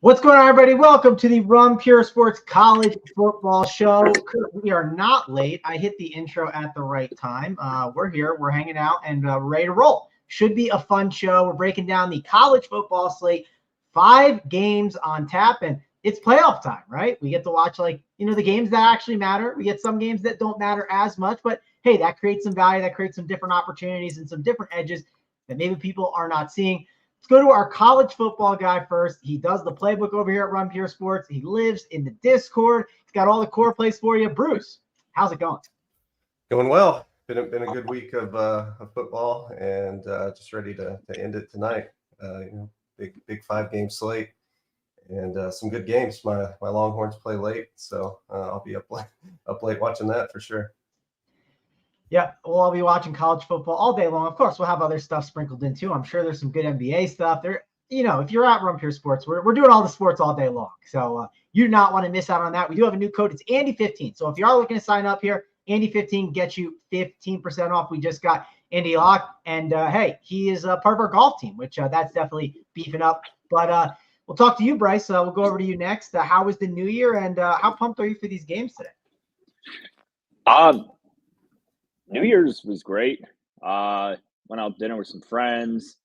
What's going on, everybody? Welcome to the Rum Pure Sports College Football Show. We are not late. I hit the intro at the right time. We're here. We're hanging out and ready to roll. Should be a fun show. We're breaking down the college football slate. 5 games on tap, and it's playoff time, right? We get to watch, the games that actually matter. We get some games that don't matter as much, but hey, that creates some value. That creates some different opportunities and some different edges that maybe people are not seeing. Let's go to our college football guy first. He does the playbook over here at Run Pure Sports. He lives in the Discord. He's got all the core plays for you. Bruce, how's it going? Going well. Been a good week of football, and just ready to end it tonight. Big 5-game slate, and some good games. My Longhorns play late, so I'll be up late watching that for sure. Yeah, well, I'll be watching college football all day long. Of course, we'll have other stuff sprinkled in too. I'm sure there's some good NBA stuff there. If you're at Run Pure Sports, we're doing all the sports all day long. So you do not want to miss out on that. We do have a new code. It's Andy15. So if you are looking to sign up here, Andy15 gets you 15% off. We just got Andy Locke, and hey, he is part of our golf team, which that's definitely beefing up. But we'll talk to you, Bryce. We'll go over to you next. How was the new year, and how pumped are you for these games today? New Year's was great. Went out to dinner with some friends.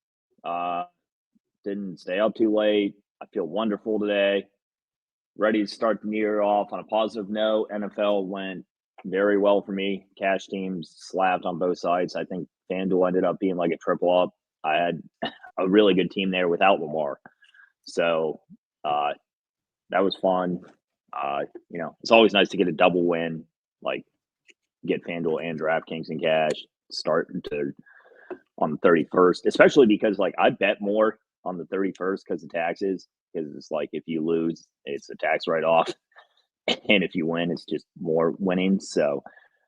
Didn't stay up too late. I feel wonderful today. Ready to start the new year off on a positive note. NFL went very well for me. Cash teams slapped on both sides. I think FanDuel ended up being like a triple up. I had a really good team there without Lamar. So that was fun. It's always nice to get a double win, like get FanDuel and DraftKings in cash, start on the 31st, especially because I bet more on the 31st because of taxes, because it's if you lose, it's a tax write-off. And if you win, it's just more winning. So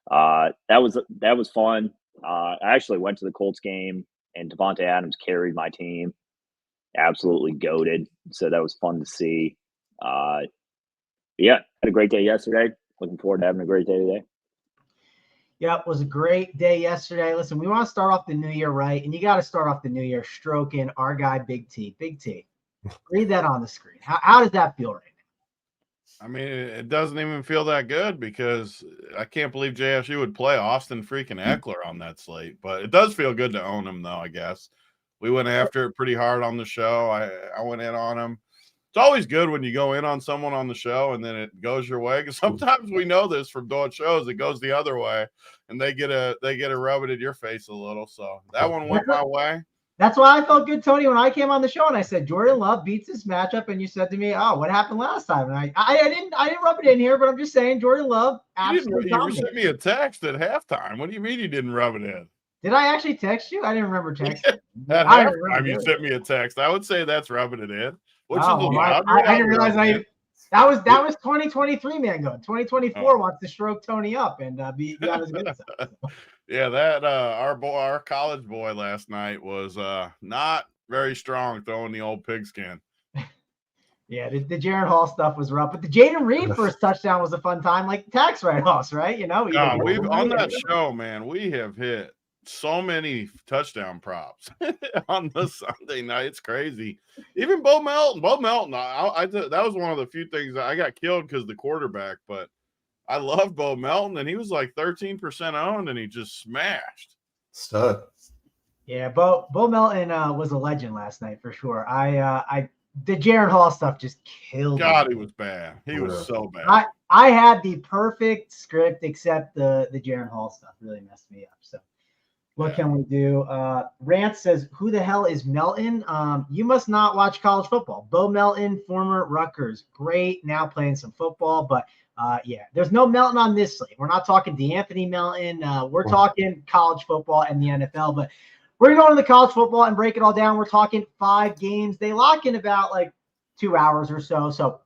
that was fun. I actually went to the Colts game, and Devontae Adams carried my team. Absolutely goated. So that was fun to see. Yeah, had a great day yesterday. Looking forward to having a great day today. Yeah, it was a great day yesterday. Listen, we want to start off the new year right, and you got to start off the new year stroking our guy, Big T. Big T, read that on the screen. How does that feel right now? I mean, it doesn't even feel that good because I can't believe JSU would play Austin freaking Eckler on that slate. But it does feel good to own him, though, I guess. We went after it pretty hard on the show. I went in on him. It's always good when you go in on someone on the show and then it goes your way. Because sometimes we know this from doing shows, it goes the other way, and they get a rub it in your face a little. So that one went my way. That's why I felt good, Tony, when I came on the show and I said Jordan Love beats this matchup, and you said to me, "Oh, what happened last time?" And I didn't rub it in here, but I'm just saying Jordan Love absolutely dominated. You sent me a text at halftime. What do you mean you didn't rub it in? Did I actually text you? I didn't remember texting. At halftime, you sent me a text. I would say that's rubbing it in. I didn't realize that was 2023, man. Going 2024 wants to stroke Tony up and be on his good side. Yeah, that our college boy last night was not very strong throwing the old pigskin. Yeah, the Jaron Hall stuff was rough, but the Jaden Reed first touchdown was a fun time, like tax write-offs, right? We've on that show, man. We have hit so many touchdown props on the Sunday night. It's crazy. Even Bo Melton. That was one of the few things that I got killed because the quarterback, but I love Bo Melton, and he was 13% owned, and he just smashed. Stud. Yeah, Bo Melton was a legend last night for sure. The Jaron Hall stuff just killed God, he was bad. He was so bad. I had the perfect script except the Jaron Hall stuff really messed me up. So what can we do? Rance says, who the hell is Melton? You must not watch college football. Bo Melton, former Rutgers. Great, now playing some football. But, yeah, there's no Melton on this slate. We're not talking DeAnthony Melton. We're talking college football and the NFL. But we're going to the college football and break it all down. We're talking 5 games. They lock in about 2 hours or so. So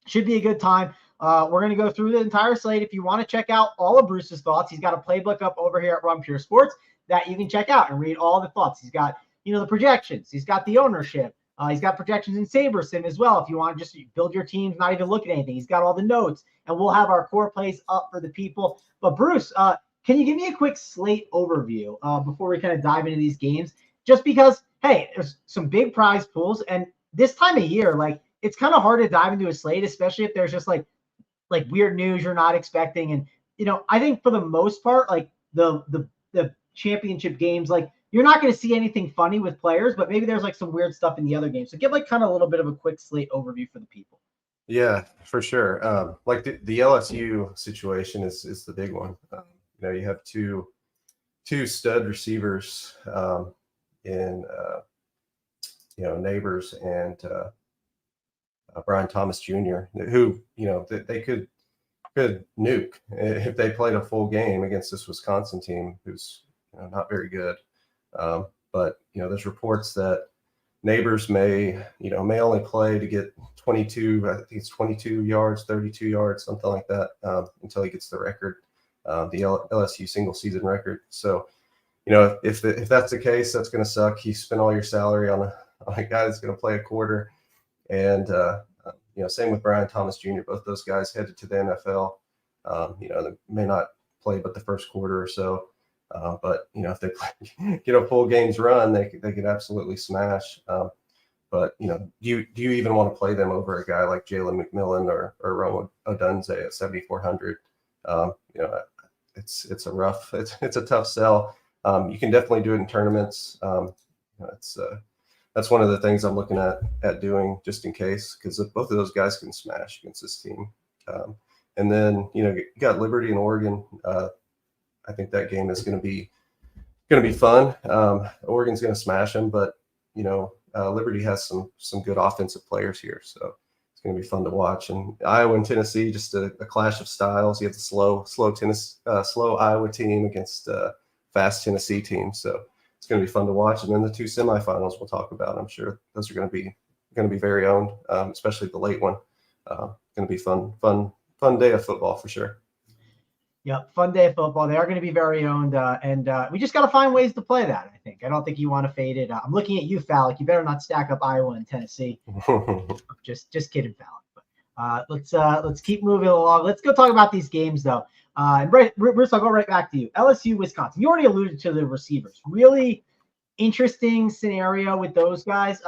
should be a good time. We're going to go through the entire slate. If you want to check out all of Bruce's thoughts, he's got a playbook up over here at Run Pure Sports that you can check out and read all the thoughts. He's got, the projections. He's got the ownership. He's got projections in SaberSim as well. If you want to just build your teams, not even look at anything, he's got all the notes, and we'll have our core plays up for the people. But Bruce, can you give me a quick slate overview before we kind of dive into these games? Just because, hey, there's some big prize pools, and this time of year, it's kind of hard to dive into a slate, especially if there's just like weird news you're not expecting. And, I think for the most part, like the championship games, like you're not going to see anything funny with players, but maybe there's like some weird stuff in the other games. So give like kind of a little bit of a quick slate overview for the people. Yeah, for sure. Like the LSU situation is the big one. You have two stud receivers in Neighbors and Brian Thomas Jr., who they could nuke if they played a full game against this Wisconsin team, who's not very good. But there's reports that Neighbors may only play to get 22. I think it's 22 yards, 32 yards, something like that, until he gets the record, the LSU single season record. So, if that's the case, that's going to suck. You spend all your salary on a guy that's going to play a quarter, and same with Brian Thomas Jr. Both those guys headed to the NFL. They may not play but the first quarter or so. But if they play, full games run, they could absolutely smash. But do you even want to play them over a guy like Jalen McMillan or Rome Odunze at 7,400? It's a tough sell. You can definitely do it in tournaments. That's one of the things I'm looking at doing just in case, because both of those guys can smash against this team. And then you got Liberty and Oregon. I think that game is going to be fun. Oregon's going to smash them, but Liberty has some good offensive players here, so it's going to be fun to watch. And Iowa and Tennessee, just a clash of styles. You have the slow Iowa team against fast Tennessee team, so it's going to be fun to watch. And then the two semifinals we'll talk about. I'm sure those are going to be very owned, especially the late one. Going to be fun day of football for sure. Yep, fun day of football. They are going to be very owned, and we just got to find ways to play that, I think. I don't think you want to fade it. I'm looking at you, Fallick. You better not stack up Iowa and Tennessee. just kidding, Fallick. But let's keep moving along. Let's go talk about these games, though. And Bruce, I'll go right back to you. LSU, Wisconsin. You already alluded to the receivers. Really interesting scenario with those guys.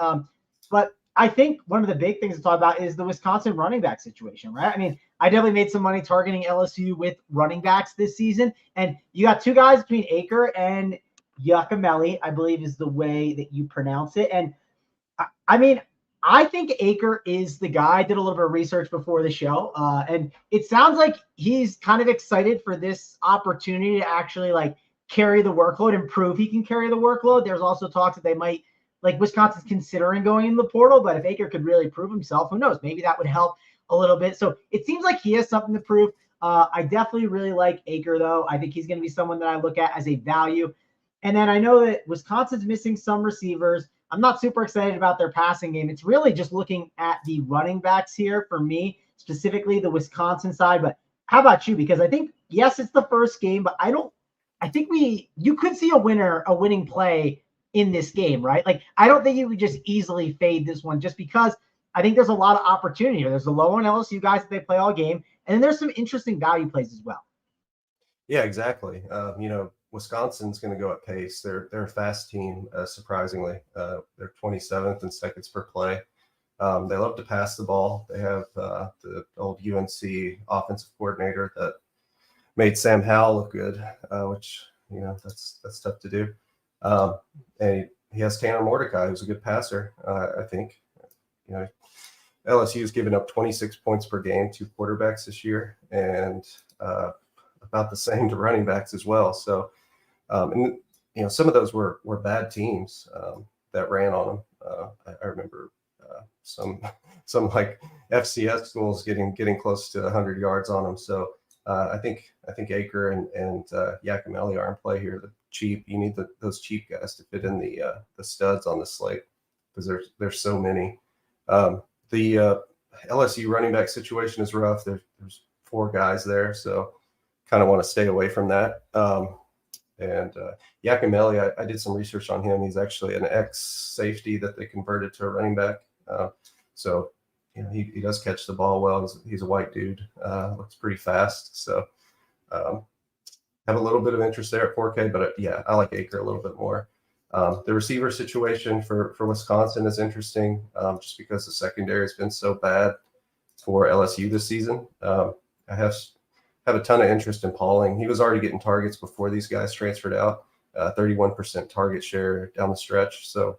But I think one of the big things to talk about is the Wisconsin running back situation, right? I mean, I definitely made some money targeting LSU with running backs this season. And you got two guys between Aker and Yakameli, I believe is the way that you pronounce it. And I mean, I think Aker is the guy. I did a little bit of research before the show. And it sounds like he's kind of excited for this opportunity to actually like carry the workload and prove he can carry the workload. There's also talks that they might, like Wisconsin's considering going in the portal, but if Aker could really prove himself, who knows? Maybe that would help a little bit. So it seems like he has something to prove. I definitely really like Aker, though. I think he's going to be someone that I look at as a value. And then I know that Wisconsin's missing some receivers. I'm not super excited about their passing game. It's really just looking at the running backs here for me, specifically the Wisconsin side. But how about you? Because I think, yes, it's the first game, but you could see a winning play in this game, right? Like, I don't think you would just easily fade this one just because I think there's a lot of opportunity here. There's the low on LSU guys that they play all game, and then there's some interesting value plays as well. Yeah, exactly. Wisconsin's going to go at pace. They're a fast team, surprisingly. They're 27th in seconds per play. They love to pass the ball. They have the old UNC offensive coordinator that made Sam Howell look good, which that's tough to do. And he has Tanner Mordecai, who's a good passer. I think, LSU has given up 26 points per game to quarterbacks this year, and about the same to running backs as well. So, some of those were bad teams that ran on them. I remember some like FCS schools getting close to 100 yards on them. So I think Aker and Yakameli are in play here. The cheap, you need those cheap guys to fit in the studs on the slate because there's so many. The LSU running back situation is rough. There's 4 guys there, so kind of want to stay away from that. And Yakameli, I did some research on him. He's actually an ex-safety that they converted to a running back. So he does catch the ball well. He's a white dude. Looks pretty fast. So have a little bit of interest there at 4K, but I like Aker a little bit more. The receiver situation for Wisconsin is interesting, just because the secondary has been so bad for LSU this season. I have a ton of interest in Pauling. He was already getting targets before these guys transferred out, 31% target share down the stretch. So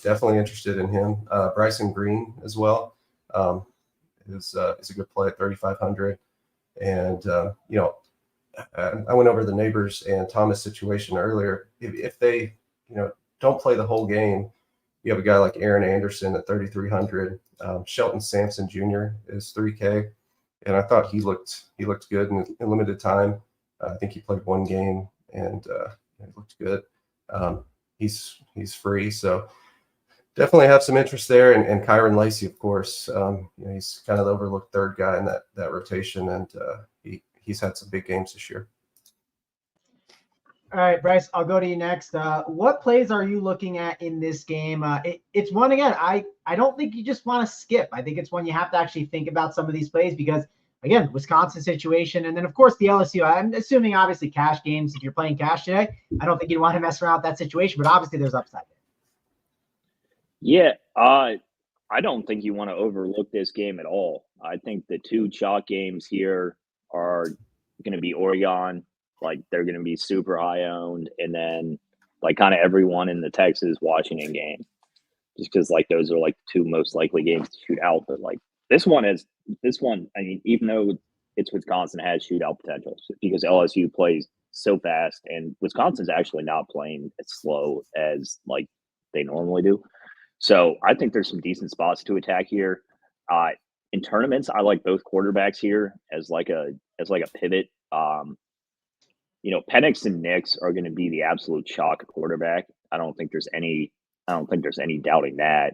definitely interested in him. Bryson Green as well is a good play at 3,500. And, I went over the Neighbors and Thomas situation earlier. If they, don't play the whole game, you have a guy like Aaron Anderson at 3,300. Shelton Sampson Jr. is 3K, and I thought he looked good in limited time. I think he played one game and it looked good. He's free, so definitely have some interest there. And Kyron Lacey, of course, he's kind of the overlooked third guy in that rotation, and he's had some big games this year. All right, Bryce, I'll go to you next. What plays are you looking at in this game? It's one, again, I don't think you just want to skip. I think it's one you have to actually think about some of these plays because, again, Wisconsin situation. And then, of course, the LSU. I'm assuming, obviously, cash games. If you're playing cash today, I don't think you'd want to mess around with that situation. But obviously, there's upside there. Yeah, I don't think you want to overlook this game at all. I think the two chalk games here are going to be Oregon. Like, they're going to be super high owned, and then like kind of everyone in the Texas Washington game, just because like those are like the two most likely games to shoot out. But like this one, I mean, even though it's Wisconsin, has shootout potential because LSU plays so fast, and Wisconsin's actually not playing as slow as like they normally do. So I think there's some decent spots to attack here. In tournaments, I like both quarterbacks here as like a pivot. Penix and Nix are going to be the absolute chalk quarterback. I don't think there's any doubting that.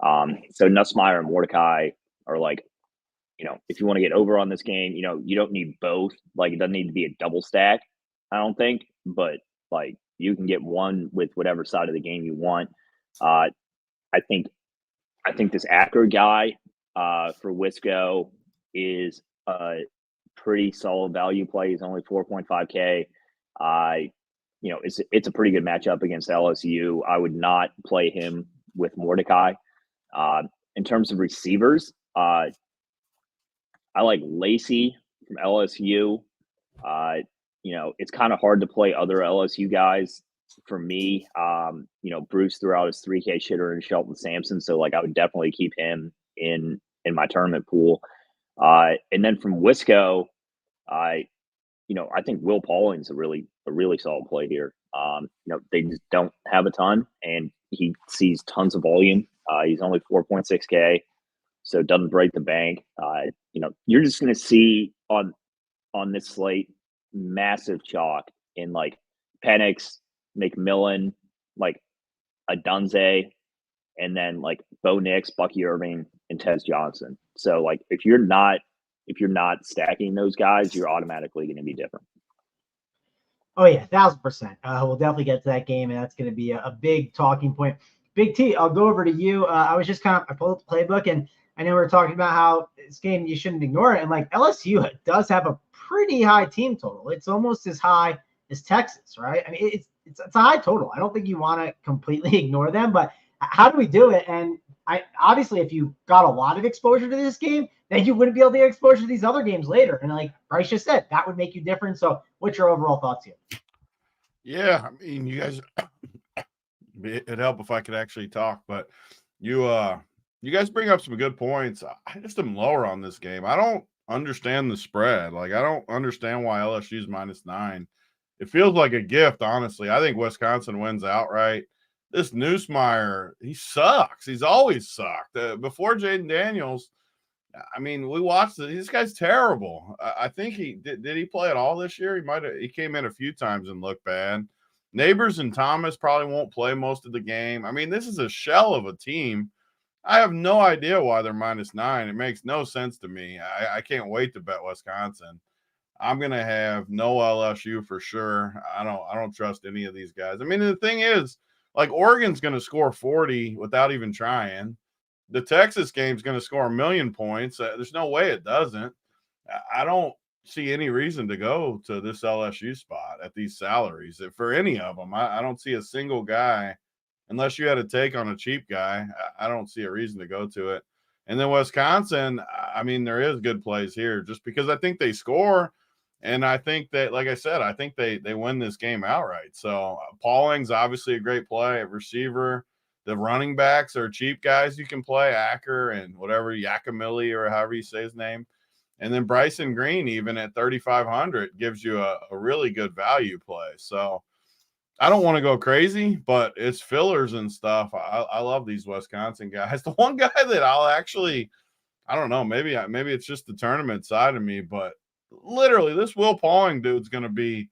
So Nussmeier and Mordecai are like, if you want to get over on this game, you don't need both. Like, it doesn't need to be a double stack, I don't think, but like you can get one with whatever side of the game you want. I think this Acker guy for Wisco is pretty solid value play. He's only 4.5K. It's a pretty good matchup against LSU. I would not play him with Mordecai. In terms of receivers, I like Lacey from LSU. It's kind of hard to play other LSU guys for me. Bruce threw out his 3K shitter and Shelton Sampson, so like I would definitely keep him in my tournament pool. And then from Wisco, I think Will Pauling's a really solid play here. They just don't have a ton, and he sees tons of volume. He's only 4.6K, so it doesn't break the bank. You're just going to see on this slate massive chalk in like Penix, McMillan, like Adunze, and then like Bo Nix, Bucky Irving, and Tez Johnson. So like if you're not stacking those guys, you're automatically going to be different. Oh yeah, 1,000%. We'll definitely get to that game, and that's going to be a big talking point. Big T, I'll go over to you. I was just I pulled up the playbook, and I know we were talking about how this game you shouldn't ignore it. And like LSU does have a pretty high team total. It's almost as high as Texas, right? I mean, it's a high total. I don't think you want to completely ignore them, but how do we do it? And obviously, if you got a lot of exposure to this game, then you wouldn't be able to get exposure to these other games later. And like Bryce just said, that would make you different. So what's your overall thoughts here? Yeah, I mean, you guys, it'd help if I could actually talk, but you guys bring up some good points. I just am lower on this game. I don't understand the spread. Like, I don't understand why LSU's -9. It feels like a gift, honestly. I think Wisconsin wins outright. This Nussmeier, he sucks. He's always sucked. Before Jaden Daniels, I mean, we watched it. This guy's terrible. I think did he play at all this year? He came in a few times and looked bad. Neighbors and Thomas probably won't play most of the game. I mean, this is a shell of a team. I have no idea why they're -9. It makes no sense to me. I can't wait to bet Wisconsin. I'm gonna have no LSU for sure. I don't trust any of these guys. I mean, the thing is, like, Oregon's gonna score 40 without even trying. The Texas game's gonna score 1,000,000 points. There's no way it doesn't. I don't see any reason to go to this LSU spot at these salaries for any of them. I don't see a single guy, unless you had a take on a cheap guy. I don't see a reason to go to it. And then Wisconsin, I mean, there is good plays here just because I think they score. And I think that, like I said, I think they win this game outright. So Pauling's obviously a great play at receiver. The running backs are cheap guys you can play, Acker and whatever, Yakamili or however you say his name. And then Bryson Green, even at 3,500, gives you a really good value play. So I don't want to go crazy, but it's fillers and stuff. I love these Wisconsin guys. The one guy that I'll actually, I don't know, maybe it's just the tournament side of me, but literally this Will Pauling dude's going to be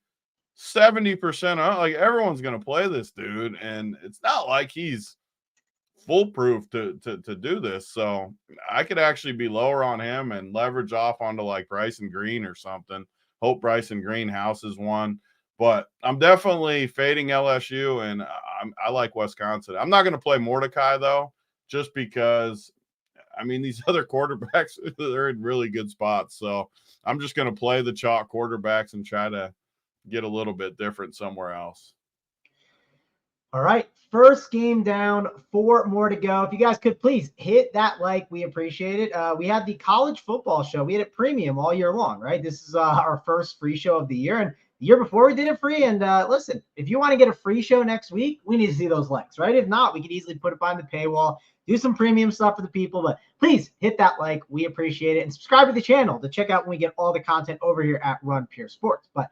70% up. Like everyone's going to play this dude, and it's not like he's foolproof to do this. So I could actually be lower on him and leverage off onto like Bryson Green or something. Hope Bryson Green houses one. But I'm definitely fading LSU, and I like Wisconsin. I'm not going to play Mordecai, though, just because, I mean, these other quarterbacks, they're in really good spots. So I'm just going to play the chalk quarterbacks and try to get a little bit different somewhere else. All right, first game down, 4 more to go. If you guys could please hit that like, we appreciate it. We had the college football show. We had it premium all year long, right? This is our first free show of the year. And the year before we did it free. And listen, if you want to get a free show next week, we need to see those likes, right? If not, we could easily put it behind the paywall, do some premium stuff for the people. But please hit that like. We appreciate it. And subscribe to the channel to check out when we get all the content over here at Run Pure Sports. But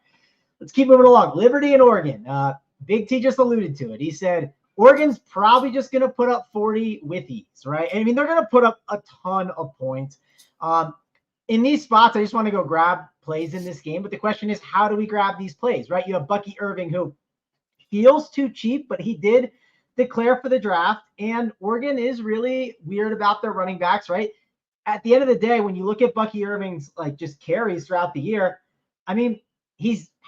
let's keep moving along. Liberty and Oregon. Big T just alluded to it. He said Oregon's probably just going to put up 40 with ease, right? I mean, they're going to put up a ton of points. In these spots, I just want to go grab plays in this game. But the question is, how do we grab these plays, right? You have Bucky Irving, who feels too cheap, but he did declare for the draft. And Oregon is really weird about their running backs, right? At the end of the day, when you look at Bucky Irving's like just carries throughout the year, I mean,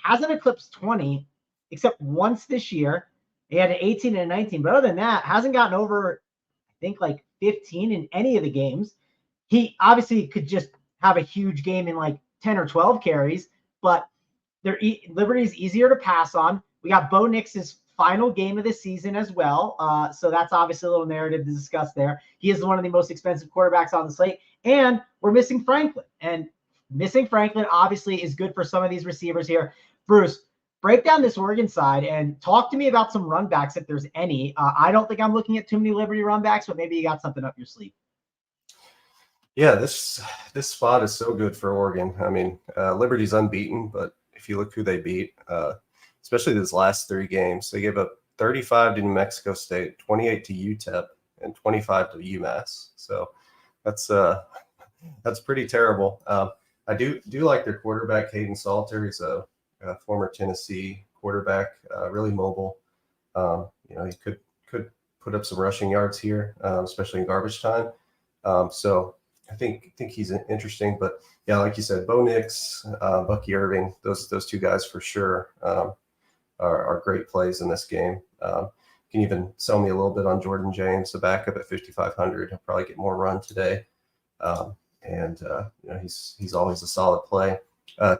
hasn't eclipsed 20 except once this year. He had an 18 and a 19, but other than that, hasn't gotten over, I think, like 15 in any of the games. He obviously could just have a huge game in like 10 or 12 carries, but Liberty's easier to pass on. We got Bo Nix's final game of the season as well. So that's obviously a little narrative to discuss there. He is one of the most expensive quarterbacks on the slate, and we're missing Franklin. And missing Franklin obviously is good for some of these receivers here. Bruce, break down this Oregon side and talk to me about some run backs if there's any. I don't think I'm looking at too many Liberty run backs, but maybe you got something up your sleeve. Yeah, this spot is so good for Oregon. I mean, Liberty's unbeaten, but if you look who they beat, especially these last 3 games, they gave up 35 to New Mexico State, 28 to UTEP, and 25 to UMass. So that's pretty terrible. I do like their quarterback, Hayden Salter. He's a former Tennessee quarterback, really mobile. He could put up some rushing yards here, especially in garbage time. So I think he's interesting. But yeah, like you said, Bo Nix, Bucky Irving, those 2 guys for sure are great plays in this game. You can even sell me a little bit on Jordan James, the backup at 5,500. He'll probably get more run today. He's always a solid play.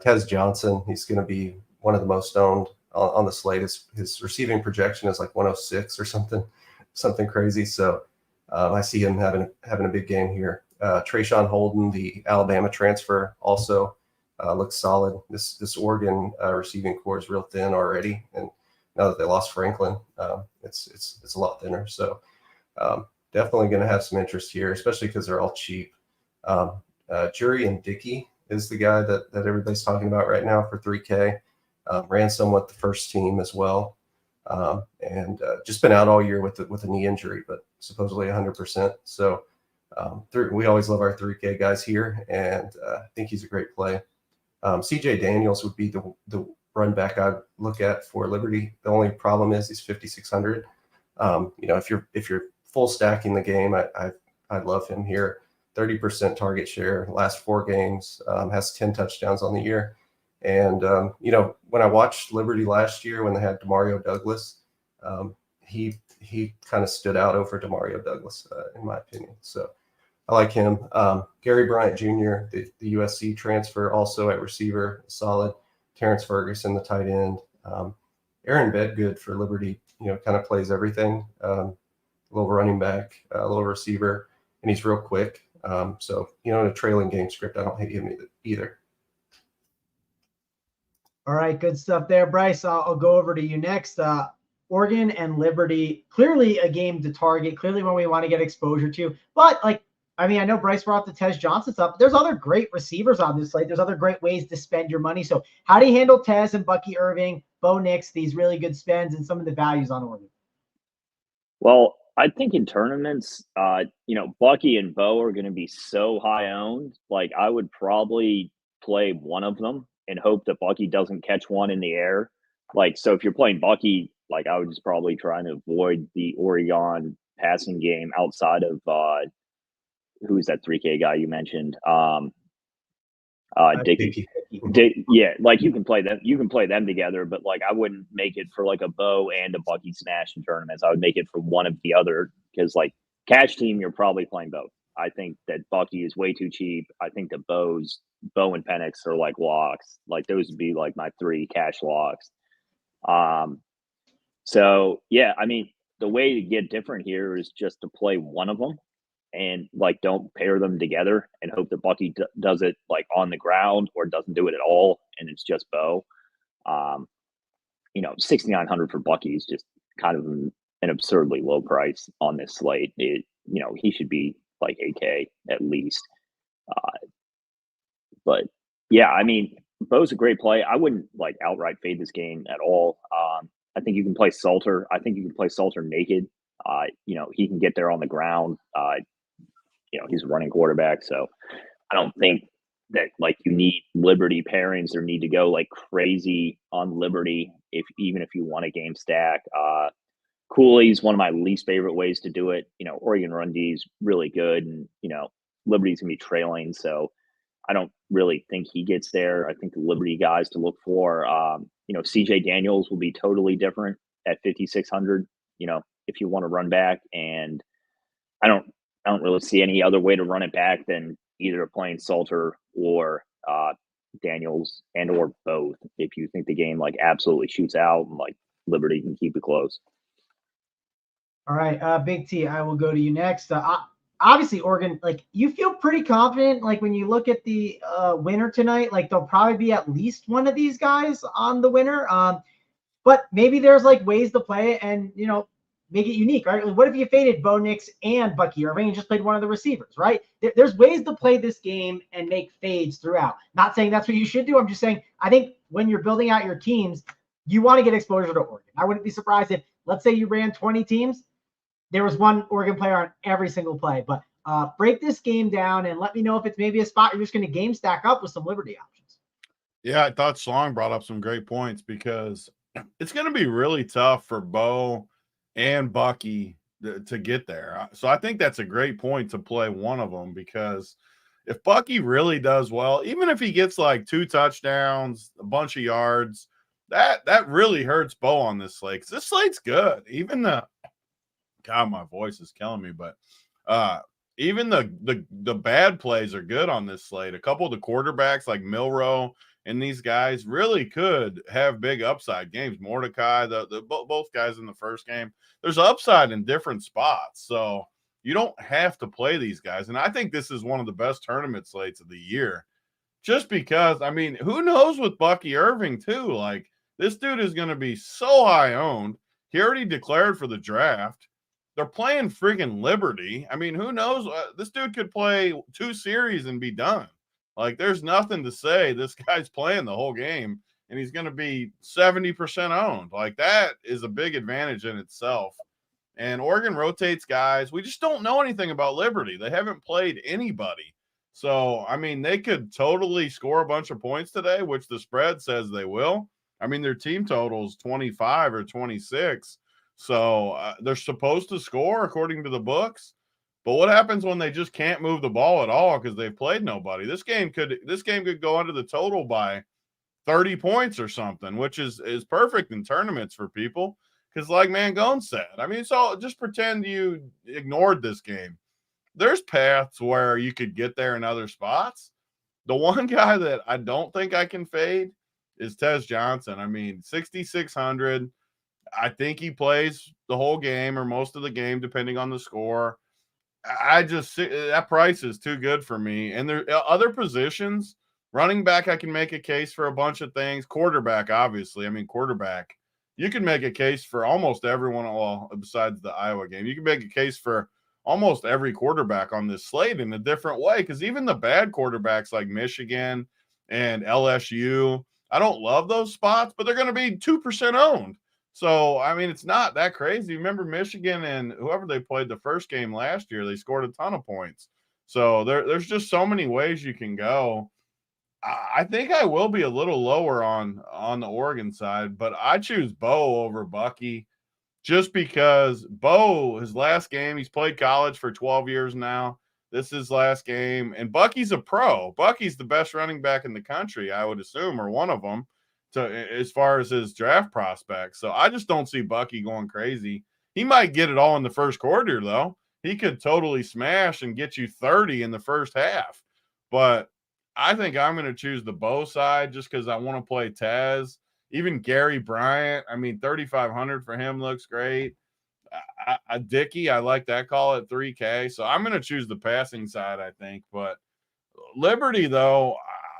Tez Johnson, he's going to be one of the most owned on the slate. His receiving projection is like 106 or something crazy. So I see him having a big game here. Trayshawn Holden, the Alabama transfer, also looks solid. This Oregon receiving core is real thin already, and now that they lost Franklin, it's a lot thinner. So definitely going to have some interest here, especially because they're all cheap. Jury and Dickey is the guy that everybody's talking about right now for 3K. Ran somewhat the first team as well, and just been out all year with a knee injury, but supposedly 100%. So we always love our 3K guys here, and I think he's a great play. CJ Daniels would be the run back I'd look at for Liberty. The only problem is he's 5,600. If you're full stacking the game, I'd love him here. 30% target share, last 4 games, has 10 touchdowns on the year. And, when I watched Liberty last year when they had Demario Douglas, he kind of stood out over Demario Douglas, in my opinion. So I like him. Gary Bryant Jr., the USC transfer, also at receiver, solid. Terrence Ferguson, the tight end. Aaron Bedgood for Liberty, kind of plays everything. A little running back, a little receiver, and he's real quick. So, in a trailing game script, I don't hate him either. All right, good stuff there, Bryce. I'll go over to you next. Oregon and Liberty, clearly a game to target, clearly one we want to get exposure to. But, I know Bryce brought the Tez Johnson stuff. There's other great receivers on this slate. There's other great ways to spend your money. So how do you handle Tez and Bucky Irving, Bo Nix, these really good spends, and some of the values on Oregon? Well, I think in tournaments, Bucky and Bo are going to be so high owned. Like, I would probably play one of them and hope that Bucky doesn't catch one in the air. So if you're playing Bucky, I would just probably try and avoid the Oregon passing game outside of who's that 3K guy you mentioned? Dickey. Yeah, you can play them. You can play them together, but I wouldn't make it for a Bo and a Bucky smash in tournaments. I would make it for one of the other, because cash team, you're probably playing both. I think that Bucky is way too cheap. I think that Bo and Penix are locks. Those would be my 3 cash locks. So yeah, the way to get different here is just to play one of them and don't pair them together and hope that Bucky does it on the ground or doesn't do it at all, and it's just Bo. 6,900 for Bucky is just kind of an absurdly low price on this slate. He should be 8K at least. But yeah, Bo's a great play. I wouldn't outright fade this game at all. I think you can play Salter. I think you can play Salter naked. He can get there on the ground. He's a running quarterback, so I don't think that you need Liberty pairings or need to go crazy on Liberty even if you want a game stack. Cooley's one of my least favorite ways to do it. Oregon run D is really good, and Liberty's gonna be trailing, so I don't really think he gets there. I think the Liberty guys to look for, CJ Daniels will be totally different at 5,600. If you want to run back, and I don't really see any other way to run it back than either playing Salter or Daniels or both. If you think the game absolutely shoots out and Liberty can keep it close. All right, Big T, I will go to you next. Obviously, Oregon, you feel pretty confident. When you look at the winner tonight, there'll probably be at least one of these guys on the winner. But maybe there's ways to play it and make it unique, right? What if you faded Bo Nix and Bucky Irving and just played one of the receivers, right? There's ways to play this game and make fades throughout. Not saying that's what you should do. I'm just saying I think when you're building out your teams, you want to get exposure to Oregon. I wouldn't be surprised if, let's say you ran 20 teams, there was one Oregon player on every single play. But break this game down and let me know if it's maybe a spot you're just going to game stack up with some Liberty options. Yeah, I thought Slong brought up some great points because it's going to be really tough for Bo and Bucky to get there. So I think that's a great point to play one of them, because if Bucky really does well, even if he gets 2 touchdowns, a bunch of yards, that really hurts Bo on this slate. 'Cause this slate's good. Even God, my voice is killing me, but even the bad plays are good on this slate. A couple of the quarterbacks like Milroe and these guys really could have big upside games. Mordecai, both guys in the first game, there's upside in different spots. So you don't have to play these guys. And I think this is one of the best tournament slates of the year, just because, who knows with Bucky Irving too? This dude is going to be so high owned. He already declared for the draft. They're playing freaking Liberty. Who knows? This dude could play 2 series and be done. There's nothing to say this guy's playing the whole game, and he's going to be 70% owned. That is a big advantage in itself. And Oregon rotates guys. We just don't know anything about Liberty. They haven't played anybody. So, they could totally score a bunch of points today, which the spread says they will. Their team total is 25 or 26. So they're supposed to score according to the books. But what happens when they just can't move the ball at all because they've played nobody? This game could go under the total by 30 points or something, which is perfect in tournaments for people. Because like Mangone said, so just pretend you ignored this game. there's paths where you could get there in other spots. The one guy that I don't think I can fade is Tez Johnson. I mean, 6,600. I think he plays the whole game or most of the game, depending on the score. I just, that price is too good for me. And there are other positions. Running back, I can make a case for a bunch of things. Quarterback, obviously. I mean, quarterback, you can make a case for almost everyone, well, besides the Iowa game. You can make a case for almost every quarterback on this slate in a different way, because even the bad quarterbacks like Michigan and LSU, I don't love those spots, but they're going to be 2% owned. So, I mean, it's not that crazy. Remember Michigan and whoever they played the first game last year, they scored a ton of points. So there's just so many ways you can go. I think I will be a little lower on the Oregon side, but I choose Bo over Bucky just because Bo, his last game, he's played college for 12 years now. This is his last game, and Bucky's a pro. Bucky's the best running back in the country, I would assume, or one of them, as far as his draft prospects. So I just don't see Bucky going crazy. He might get it all in the first quarter, though. He could totally smash and get you 30 in the first half. But I think I'm going to choose the Bo side just because I want to play Taz. Even Gary Bryant, I mean, 3,500 for him looks great. Dickey, I like that call at 3K. So I'm going to choose the passing side, I think. But Liberty, though,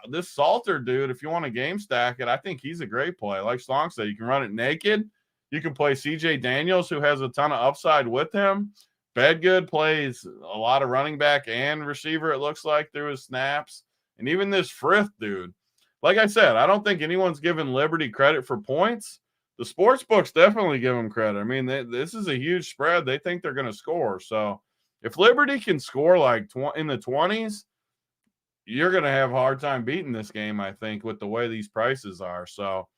this Salter dude, if you want to game stack it, I think he's a great play. Like Slonk said, you can run it naked. You can play CJ Daniels, who has a ton of upside with him. Bedgood plays a lot of running back and receiver, it looks like, through his snaps. And even this Frith dude, like I said, I don't think anyone's giving Liberty credit for points. The sports books definitely give them credit. I mean, this is a huge spread. They think they're going to score. So if Liberty can score like in the 20s, you're going to have a hard time beating this game, I think, with the way these prices are. So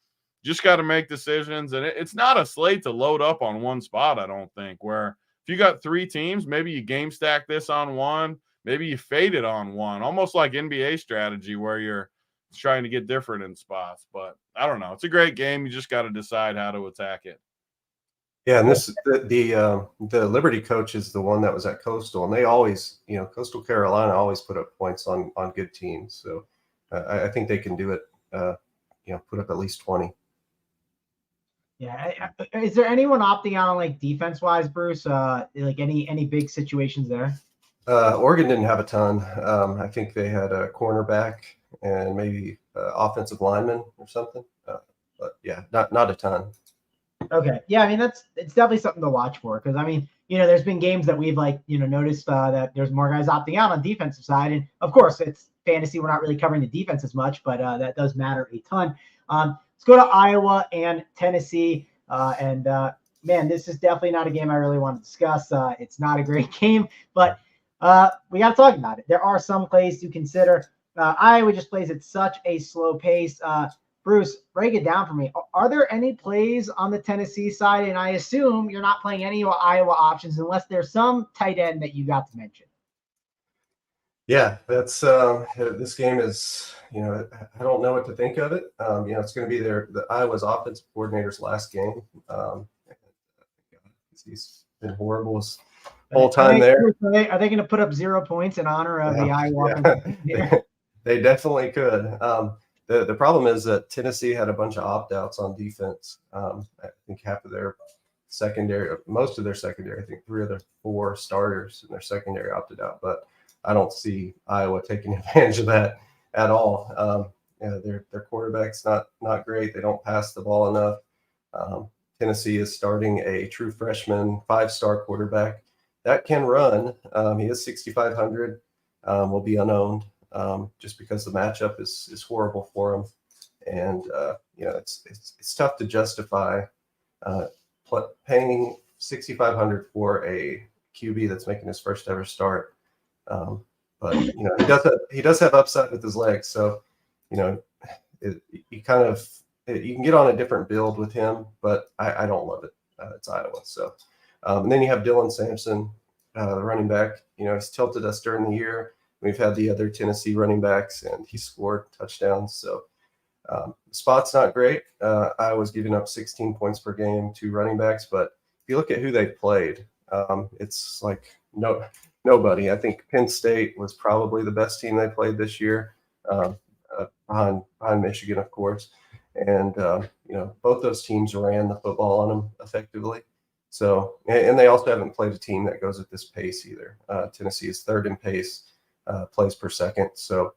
just got to make decisions. And it's not a slate to load up on one spot, I don't think, where if you got three teams, maybe you game stack this on one, maybe you fade it on one, almost like NBA strategy where you're trying to get different in spots. But I don't know. It's a great game. You just got to decide how to attack it. Yeah, and the Liberty coach is the one that was at Coastal, and they always, Coastal Carolina always put up points on good teams. So I think they can do it. Put up at least 20. Yeah. Is there anyone opting out on like defense wise, Bruce? Like any big situations there? Oregon didn't have a ton. I think they had a cornerback and maybe offensive lineman or something. But yeah, not a ton. Okay. Yeah, I mean, it's definitely something to watch for because, I mean, there's been games that we've noticed that there's more guys opting out on defensive side. And, of course, it's fantasy. We're not really covering the defense as much, but that does matter a ton. Let's go to Iowa and Tennessee. Man, this is definitely not a game I really want to discuss. It's not a great game, but we got to talk about it. There are some plays to consider. Iowa just plays at such a slow pace. Bruce, break it down for me. Are there any plays on the Tennessee side? And I assume you're not playing any Iowa options unless there's some tight end that you got to mention. Yeah, that's this game is, I don't know what to think of it. It's going to be the Iowa's offensive coordinator's last game. He's been horrible his whole time there. Are they going to put up 0 points in honor of the Iowa offensive coordinator? They definitely could. The problem is that Tennessee had a bunch of opt-outs on defense. I think half of their secondary, most of their secondary, I think 3 of their 4 starters in their secondary opted out. But I don't see Iowa taking advantage of that at all. Their quarterback's not great. They don't pass the ball enough. Tennessee is starting a true freshman 5-star quarterback that can run. He is 6,500, will be unowned. Just because the matchup is horrible for him, and it's tough to justify paying 6,500 for a QB that's making his first ever start. But he does have upside with his legs, so you can get on a different build with him, but I don't love it. It's Iowa, so and then you have Dylan Sampson, the running back. He's tilted us during the year. We've had the other Tennessee running backs, and he scored touchdowns. So the spot's not great. I was giving up 16 points per game to running backs, but if you look at who they played, it's like nobody. I think Penn State was probably the best team they played this year, behind Michigan, of course. And both those teams ran the football on them effectively. So, and they also haven't played a team that goes at this pace either. Tennessee is third in pace, plays per second. So,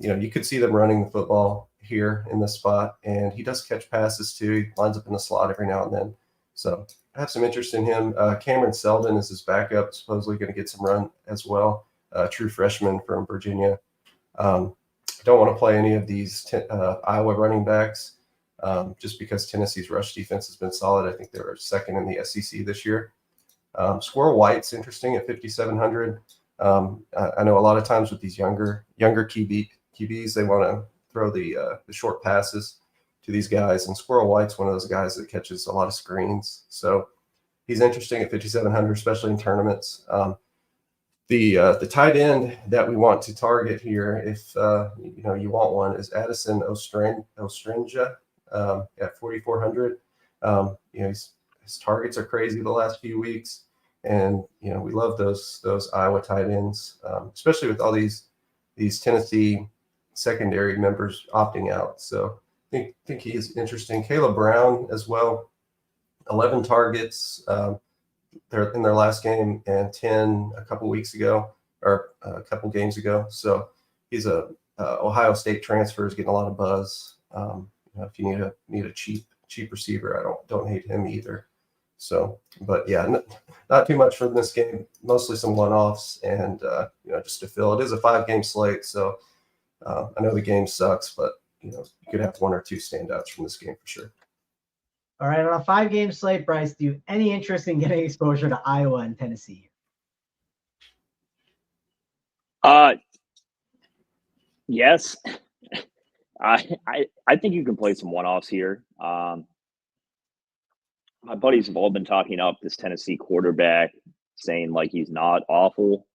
you could see them running the football here in this spot, and he does catch passes too. He lines up in the slot every now and then. So I have some interest in him. Cameron Seldon is his backup, supposedly going to get some run as well. True freshman from Virginia. Don't want to play any of these Iowa running backs just because Tennessee's rush defense has been solid. I think they were second in the SEC this year. Squirrel White's interesting at 5,700. I know a lot of times with these younger QBs, they want to throw the short passes to these guys, and Squirrel White's one of those guys that catches a lot of screens. So he's interesting at 5,700, especially in tournaments. The tight end that we want to target here, if you want one, is Addison Ostrinja at 4,400. His targets are crazy the last few weeks, and we love those Iowa tight ends, especially with all these Tennessee secondary members opting out. So I think he is interesting. Caleb Brown as well, 11 targets. They're in their last game and 10 a couple weeks ago or a couple games ago. So he's a Ohio State transfer, is getting a lot of buzz. If you need a cheap receiver, I don't hate him either. So, but yeah, not too much from this game. Mostly some one-offs and just to fill. It is a 5-game slate, so I know the game sucks, but you could have one or two standouts from this game for sure. All right, on a 5-game slate, Bryce, do you have any interest in getting exposure to Iowa and Tennessee? Yes. I think you can play some one-offs here. My buddies have all been talking up this Tennessee quarterback, saying like he's not awful.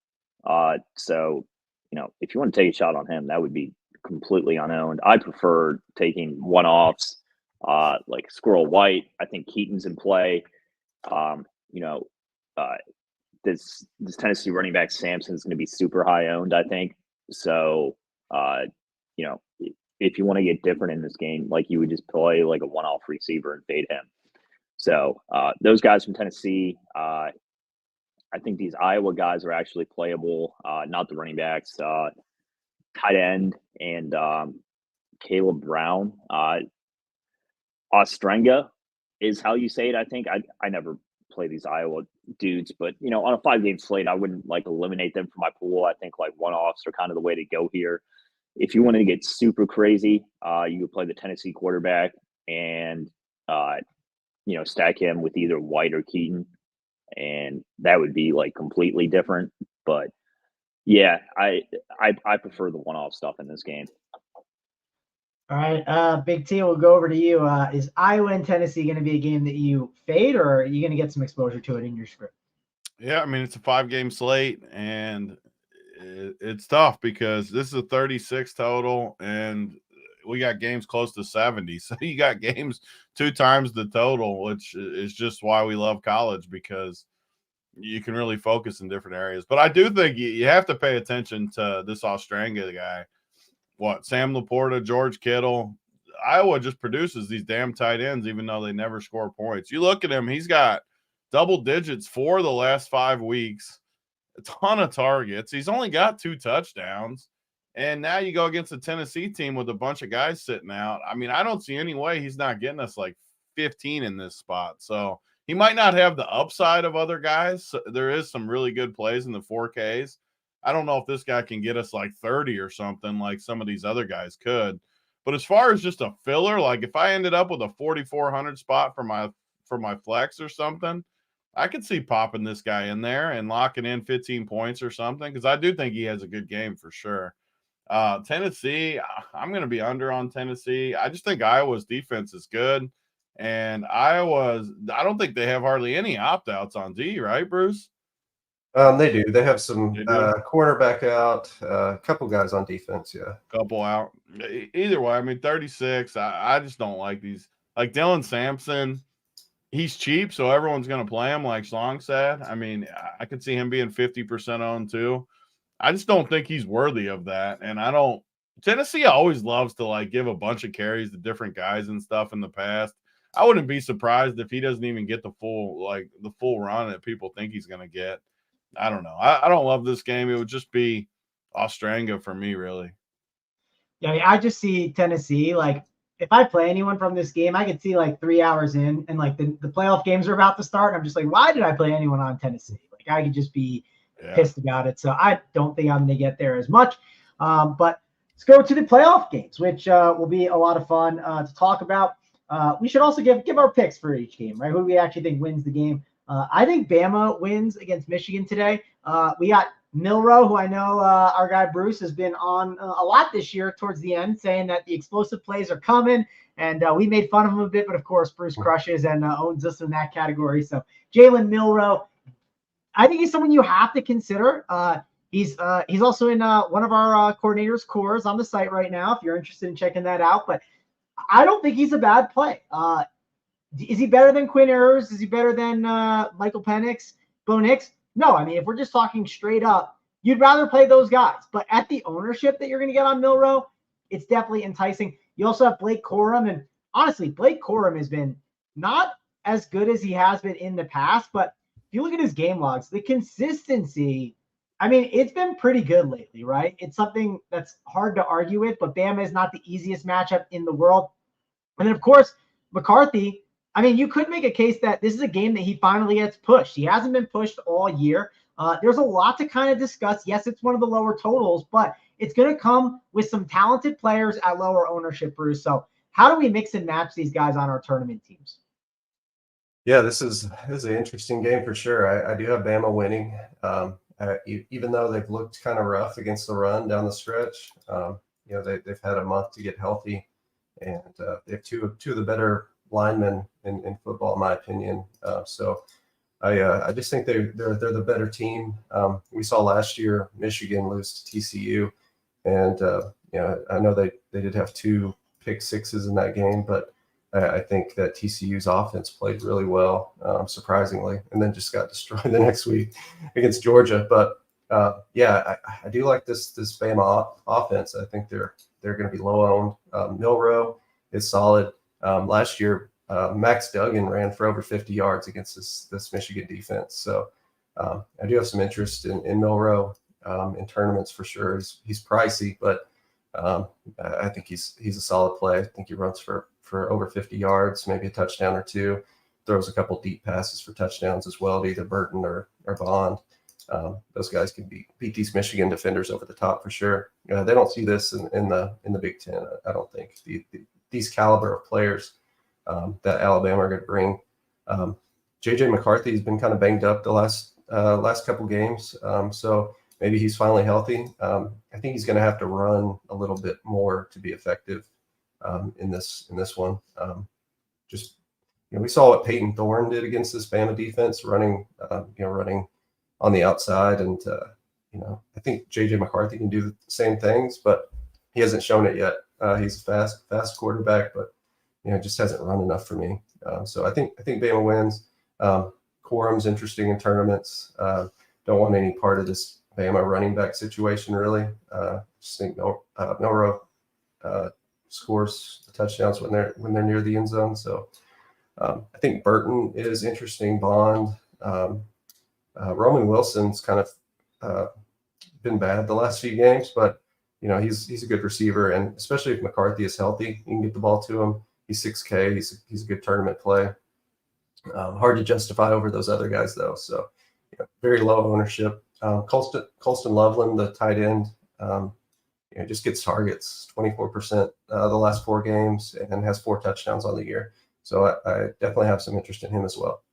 So if you want to take a shot on him, that would be completely unowned. I prefer taking one-offs. Like Squirrel White. I think Keaton's in play. This Tennessee running back Sampson is going to be super high owned, I think. So, if you want to get different in this game, like you would just play like a one-off receiver and fade him. So those guys from Tennessee, I think these Iowa guys are actually playable. Not the running backs, tight end and Caleb Brown. Ostrenga is how you say it. I think I never play these Iowa dudes, but on a 5-game slate, I wouldn't like eliminate them from my pool. I think like one-offs are kind of the way to go here. If you wanted to get super crazy, you could play the Tennessee quarterback and stack him with either White or Keaton, and that would be like completely different. But yeah, I prefer the one-off stuff in this game. All right, Big T, we'll go over to you. Is Iowa and Tennessee going to be a game that you fade, or are you going to get some exposure to it in your script? Yeah, I mean, it's a 5-game slate, and it's tough because this is a 36 total, and we got games close to 70. So you got games 2 times the total, which is just why we love college, because you can really focus in different areas. But I do think you have to pay attention to this Ostranga guy. Sam Laporta, George Kittle. Iowa just produces these damn tight ends, even though they never score points. You look at him, he's got double digits for the last 5 weeks, a ton of targets. He's only got 2 touchdowns. And now you go against a Tennessee team with a bunch of guys sitting out. I mean, I don't see any way he's not getting us like 15 in this spot. So he might not have the upside of other guys. So there is some really good plays in the 4Ks. I don't know if this guy can get us like 30 or something like some of these other guys could. But as far as just a filler, like if I ended up with a 4,400 spot for my flex or something, I could see popping this guy in there and locking in 15 points or something, because I do think he has a good game for sure. Tennessee, I'm going to be under on Tennessee. I just think Iowa's defense is good. And I don't think they have hardly any opt-outs on D, right, Bruce? They do. They have some cornerback out, a couple guys on defense, yeah. Couple out. Either way, I mean, 36, I just don't like these. Like Dylan Sampson, he's cheap, so everyone's going to play him, like Song said. I mean, I could see him being 50% owned too. I just don't think he's worthy of that. And I don't – Tennessee always loves to, like, give a bunch of carries to different guys and stuff in the past. I wouldn't be surprised if he doesn't even get the full run that people think he's going to get. I don't know. I don't love this game. It would just be Ostranga for me, really. Yeah, I just see Tennessee, like, if I play anyone from this game, I could see like 3 hours in and like the playoff games are about to start. And I'm just like, why did I play anyone on Tennessee? Like I could just be pissed about it. So I don't think I'm going to get there as much. But let's go to the playoff games, which will be a lot of fun to talk about. We should also give our picks for each game, right? Who do we actually think wins the game? I think Bama wins against Michigan today. We got Milroe, who I know our guy Bruce has been on a lot this year towards the end, saying that the explosive plays are coming. And we made fun of him a bit, but of course, Bruce crushes and owns us in that category. So Jalen Milroe, I think he's someone you have to consider. He's also in one of our coordinators' cores on the site right now, if you're interested in checking that out. But I don't think he's a bad play. Is he better than Quinn Ewers? Is he better than Michael Penix, Bo Nix? No, I mean, if we're just talking straight up, you'd rather play those guys. But at the ownership that you're going to get on Milroe, it's definitely enticing. You also have Blake Corum. And honestly, Blake Corum has been not as good as he has been in the past. But if you look at his game logs, the consistency, I mean, it's been pretty good lately, right? It's something that's hard to argue with. But Bama is not the easiest matchup in the world. And then, of course, McCarthy, I mean, you could make a case that this is a game that he finally gets pushed. He hasn't been pushed all year. There's a lot to kind of discuss. Yes, it's one of the lower totals, but it's going to come with some talented players at lower ownership, Bruce. So how do we mix and match these guys on our tournament teams? Yeah, this is an interesting game for sure. I do have Bama winning, even though they've looked kind of rough against the run down the stretch. They've had a month to get healthy, and they have two of the better linemen in football, in my opinion. So I just think they're the better team. We saw last year Michigan lose to TCU, and I know they did have 2 pick sixes in that game, but I think that TCU's offense played really well, surprisingly, and then just got destroyed the next week against Georgia. But I do like this Bama offense. I think they're going to be low owned. Milroe is solid. Last year, Max Duggan ran for over 50 yards against this Michigan defense. So I do have some interest in Milroe in tournaments for sure. He's pricey, but I think he's a solid play. I think he runs for over 50 yards, maybe a touchdown or 2. Throws a couple deep passes for touchdowns as well to either Burton or Bond. Those guys can beat these Michigan defenders over the top for sure. They don't see this in the Big Ten. I don't think these caliber of players that Alabama are going to bring. JJ McCarthy has been kind of banged up the last couple games, so maybe he's finally healthy. I think he's going to have to run a little bit more to be effective in this one. We saw what Peyton Thorne did against this Bama defense, running on the outside, and I think JJ McCarthy can do the same things, but he hasn't shown it yet. He's a fast quarterback, but just hasn't run enough for me. So I think Bama wins. Corum's interesting in tournaments. Don't want any part of this Bama running back situation really. Just think Milroe scores the touchdowns when they're near the end zone. So I think Burton is interesting. Bond, Roman Wilson's kind of been bad the last few games, but he's a good receiver, and especially if McCarthy is healthy, you can get the ball to him. He's 6K. He's a good tournament play. Hard to justify over those other guys though. So very low ownership. Colston Loveland, the tight end, just gets targets 24% the last 4 games and has 4 touchdowns on the year. So I definitely have some interest in him as well.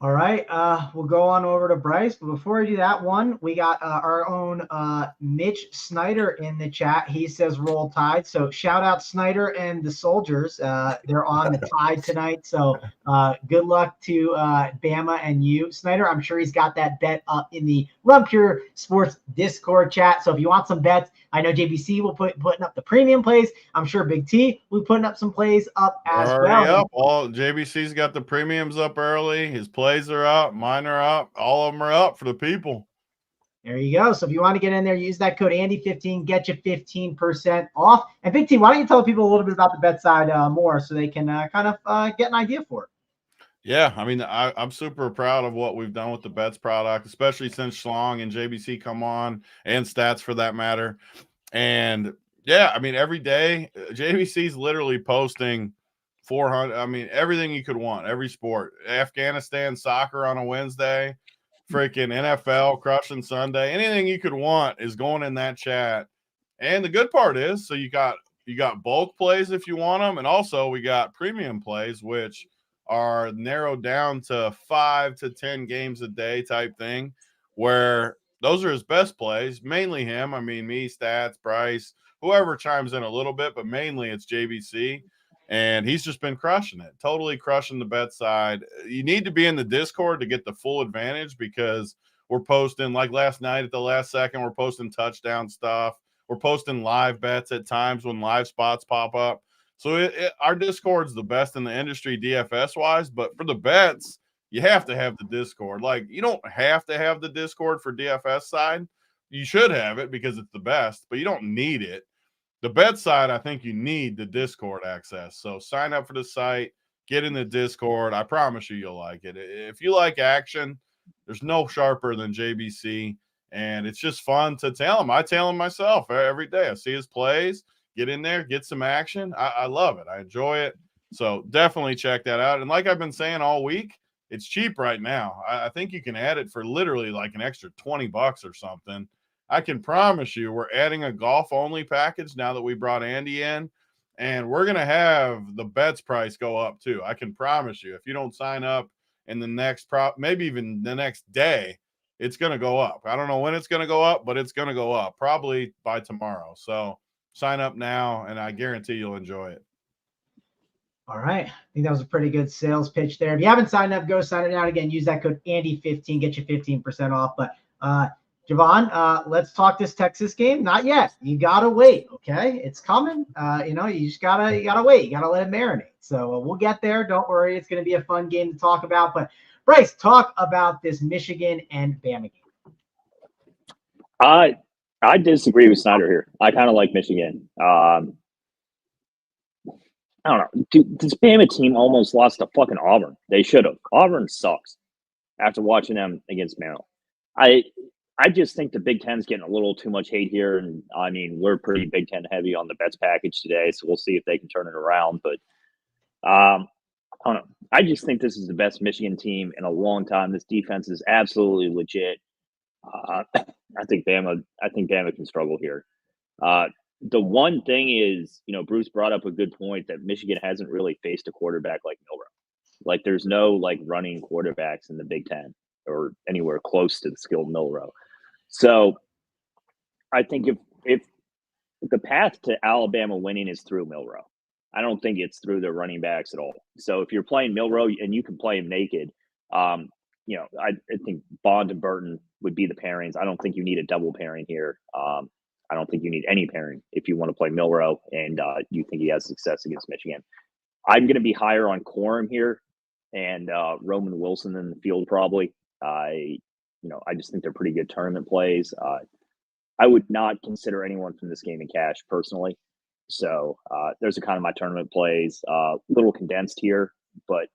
All right, we'll go on over to Bryce. But before we do that one, we got our own Mitch Snyder in the chat. He says roll tide. So shout out Snyder and the Soldiers. They're on the tide tonight. So good luck to Bama and you. Snyder, I'm sure he's got that bet up in the Run Pure Sports Discord chat. So if you want some bets, I know JBC will putting up the premium plays. I'm sure Big T will be putting up some plays up as Already well. up. All JBC's got the premiums up early. His plays are up. Mine are up. All of them are up for the people. There you go. So if you want to get in there, use that code Andy15, get you 15% off. And Big T, why don't you tell people a little bit about the bet side more so they can kind of get an idea for it? Yeah, I mean, I'm super proud of what we've done with the bets product, especially since Schlong and JBC come on, and Stats for that matter. And yeah, I mean, every day JBC's literally posting 400. I mean, everything you could want, every sport, Afghanistan soccer on a Wednesday, freaking NFL crushing Sunday, anything you could want is going in that chat. And the good part is, so you got bulk plays if you want them, and also we got premium plays, which are narrowed down to 5 to 10 games a day type thing, where those are his best plays, mainly him. I mean, me, Stats, Bryce, whoever chimes in a little bit, but mainly it's JBC. And he's just been crushing it, totally crushing the bet side. You need to be in the Discord to get the full advantage because we're posting, like last night at the last second, we're posting touchdown stuff. We're posting live bets at times when live spots pop up. So our Discord's the best in the industry DFS wise, but for the bets, you have to have the Discord. Like, you don't have to have the Discord for DFS side. You should have it because it's the best, but you don't need it. The bet side, I think you need the Discord access. So sign up for the site, get in the Discord. I promise you'll like it. If you like action, there's no sharper than JBC, and it's just fun to tell him. I tell him myself every day. I see his plays. Get in there, get some action. I love it. I enjoy it. So definitely check that out. And like I've been saying all week, it's cheap right now. I think you can add it for literally like an extra $20 or something. I can promise you we're adding a golf only package now that we brought Andy in, and we're going to have the bets price go up too. I can promise you, if you don't sign up in the next maybe even the next day, it's going to go up. I don't know when it's going to go up, but it's going to go up probably by tomorrow. So sign up now, and I guarantee you'll enjoy it. All right. I think that was a pretty good sales pitch there. If you haven't signed up, go sign it out. Again, use that code Andy15, get you 15% off. But Javon, let's talk this Texas game. Not yet. You gotta wait. Okay, it's coming. You just gotta wait. You gotta let it marinate. So we'll get there. Don't worry. It's gonna be a fun game to talk about. But Bryce, talk about this Michigan and Bama game. I disagree with Snyder here. I kind of like Michigan. I don't know. Dude, this Bama team almost lost to fucking Auburn. They should have. Auburn sucks after watching them against Maryland. I just think the Big Ten's getting a little too much hate here. And I mean, we're pretty Big Ten heavy on the bets package today. So we'll see if they can turn it around. But I don't know. I just think this is the best Michigan team in a long time. This defense is absolutely legit. I think Bama can struggle here. The one thing is, Bruce brought up a good point that Michigan hasn't really faced a quarterback like Milroe. Like, there's no like running quarterbacks in the Big Ten or anywhere close to the skill of Milroe. So I think if the path to Alabama winning is through Milroe, I don't think it's through the running backs at all. So if you're playing Milroe and you can play him naked, I think Bond and Burton would be the pairings. I don't think you need a double pairing here. I don't think you need any pairing if you want to play Milroe and you think he has success against Michigan. I'm going to be higher on Corum here and Roman Wilson in the field probably. I just think they're pretty good tournament plays. I would not consider anyone from this game in cash personally. So those are kind of my tournament plays. Little condensed here, but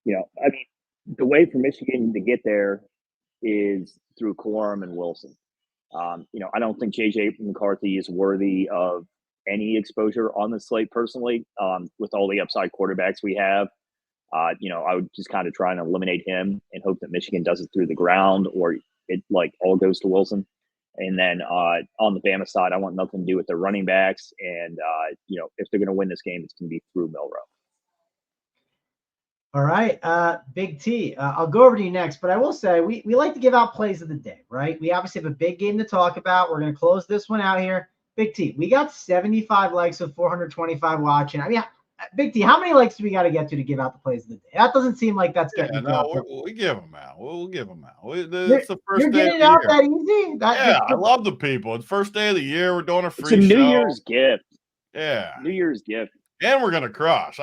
the way for Michigan to get there is through Corum and Wilson. I don't think JJ McCarthy is worthy of any exposure on the slate personally. With all the upside quarterbacks we have, I would just kind of try and eliminate him and hope that Michigan does it through the ground or it like all goes to Wilson. And then on the Bama side, I want nothing to do with their running backs. And, if they're going to win this game, it's going to be through Milroe. All right, Big T. I'll go over to you next, but I will say we like to give out plays of the day, right? We obviously have a big game to talk about. We're going to close this one out here. Big T, we got 75 likes with 425 watching. I mean, Big T, how many likes do we got to get to give out the plays of the day? That doesn't seem like that's getting we give them out. We'll give them out. It's the first you're day getting of the it out year. that easy? I love the people. It's first day of the year. We're doing a free It's a New show. Year's gift. Yeah. New Year's gift. And we're going to crush.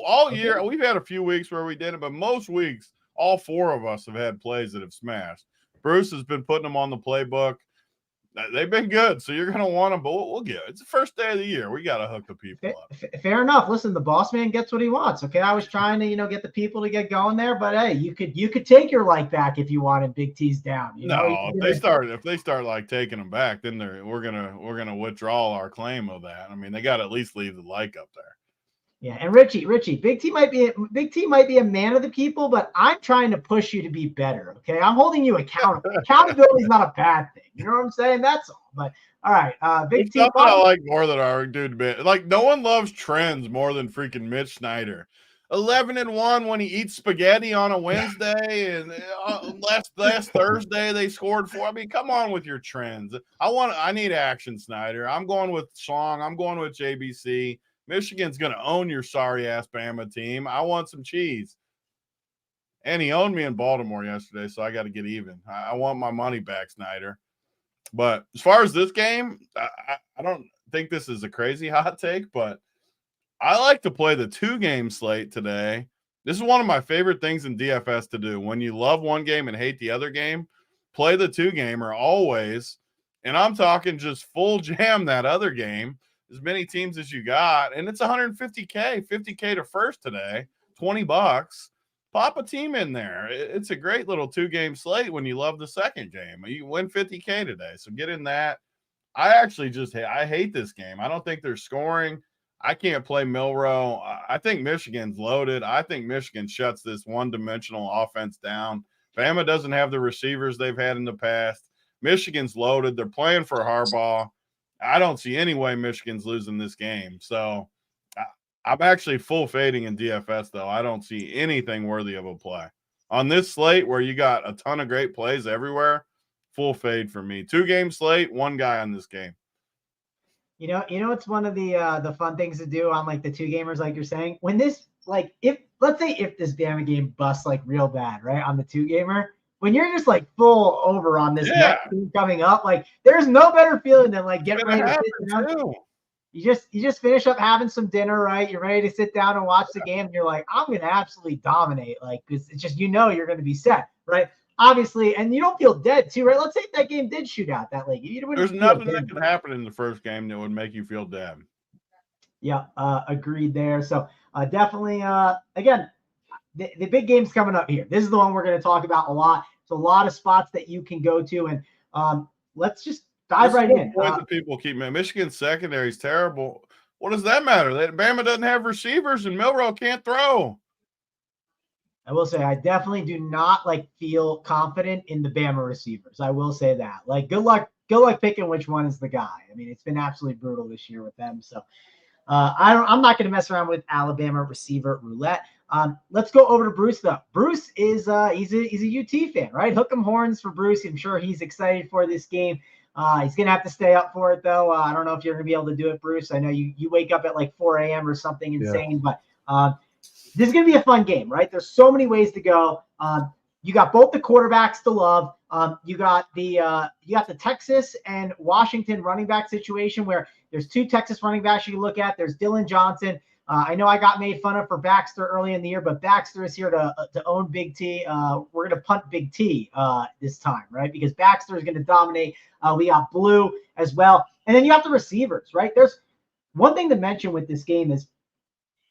All year, we've had a few weeks where we did it, but most weeks, all four of us have had plays that have smashed. Bruce has been putting them on the playbook. They've been good, so you're going to want them, but we'll get it. It's the first day of the year. We got to hook the people up. Fair enough. Listen, the boss man gets what he wants. Okay, I was trying to, get the people to get going there, but hey, you could take your like back if you wanted. Big T's down. If they start like taking them back, then we're gonna withdraw our claim of that. I mean, they got to at least leave the like up there. Yeah, and Richie, Big T might be a man of the people, but I'm trying to push you to be better. Okay, I'm holding you accountable. Accountability is not a bad thing. You know what I'm saying? That's all. But all right, Big T. I like more than our dude. Like no one loves trends more than freaking Mitch Snyder. 11-1 when he eats spaghetti on a Wednesday, and last Thursday they scored 4. I mean, come on with your trends. I need action, Snyder. I'm going with Song. I'm going with JBC. Michigan's going to own your sorry-ass Bama team. I want some cheese. And he owned me in Baltimore yesterday, so I got to get even. I want my money back, Snyder. But as far as this game, I don't think this is a crazy hot take, but I like to play the 2-game slate today. This is one of my favorite things in DFS to do. When you love one game and hate the other game, play the 2-gamer always. And I'm talking just full jam that other game. As many teams as you got, and it's $150K, $50K to first today, $20. Pop a team in there. It's a great little 2-game slate when you love the second game. You win $50K today, so get in that. I actually I hate this game. I don't think they're scoring. I can't play Milrow. I think Michigan's loaded. I think Michigan shuts this one-dimensional offense down. Bama doesn't have the receivers they've had in the past. Michigan's loaded. They're playing for Harbaugh. I don't see any way Michigan's losing this game. So I'm actually full fading in DFS, though. I don't see anything worthy of a play. On this slate where you got a ton of great plays everywhere, full fade for me. 2-game slate, one guy on this game. It's one of the fun things to do on like the 2-gamers, like you're saying. When this, like, if this Bama game busts like real bad, right, on the 2-gamer, when you're just like full over on this next team coming up, like there's no better feeling than like getting ready to sit down. You just finish up having some dinner, right? You're ready to sit down and watch the game. And you're like, I'm going to absolutely dominate. Like, it's just, you're going to be set, right? Obviously, and you don't feel dead too, right? Let's say that game did shoot out that late. There's nothing that could happen in the first game that would make you feel dead. Yeah, agreed there. So definitely, again, the big game's coming up here. This is the one we're going to talk about a lot. It's a lot of spots that you can go to, and let's just dive right in. The people keep Michigan's secondary is terrible. What does that matter? Bama doesn't have receivers, and Milrow can't throw. I will say I definitely do not feel confident in the Bama receivers. I will say that. Like, good luck picking which one is the guy. I mean, it's been absolutely brutal this year with them. So I'm not going to mess around with Alabama receiver roulette. Let's go over to Bruce though. Bruce is he's a UT fan, right? Hook 'em horns for Bruce. I'm sure he's excited for this game. He's gonna have to stay up for it though. I don't know if you're gonna be able to do it, Bruce. I know you wake up at like 4 a.m. or something insane, but this is gonna be a fun game, right? There's so many ways to go. You got both the quarterbacks to love. You got the Texas and Washington running back situation where there's 2 Texas running backs you can look at. There's Dylan Johnson. I know I got made fun of for Baxter early in the year, but Baxter is here to own Big T. We're going to punt Big T this time, right? Because Baxter is going to dominate. We got Blue as well. And then you have the receivers, right? There's one thing to mention with this game is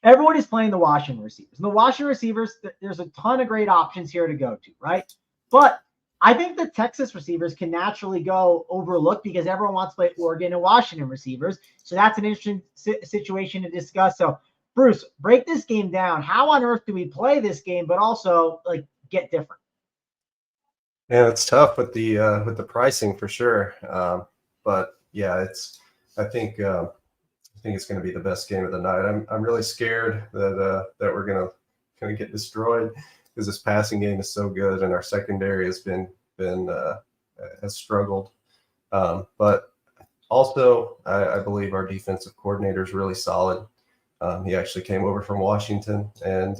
everyone is playing the Washington receivers. And the Washington receivers, there's a ton of great options here to go to, right? But I think the Texas receivers can naturally go overlooked because everyone wants to play Oregon and Washington receivers. So that's an interesting situation to discuss. So, Bruce, break this game down. How on earth do we play this game, but also get different? Yeah, it's tough with the pricing for sure. But yeah, I think it's going to be the best game of the night. I'm really scared that we're going to going to get destroyed because this passing game is so good and our secondary has has struggled. But also, I believe our defensive coordinator is really solid. He actually came over from Washington, and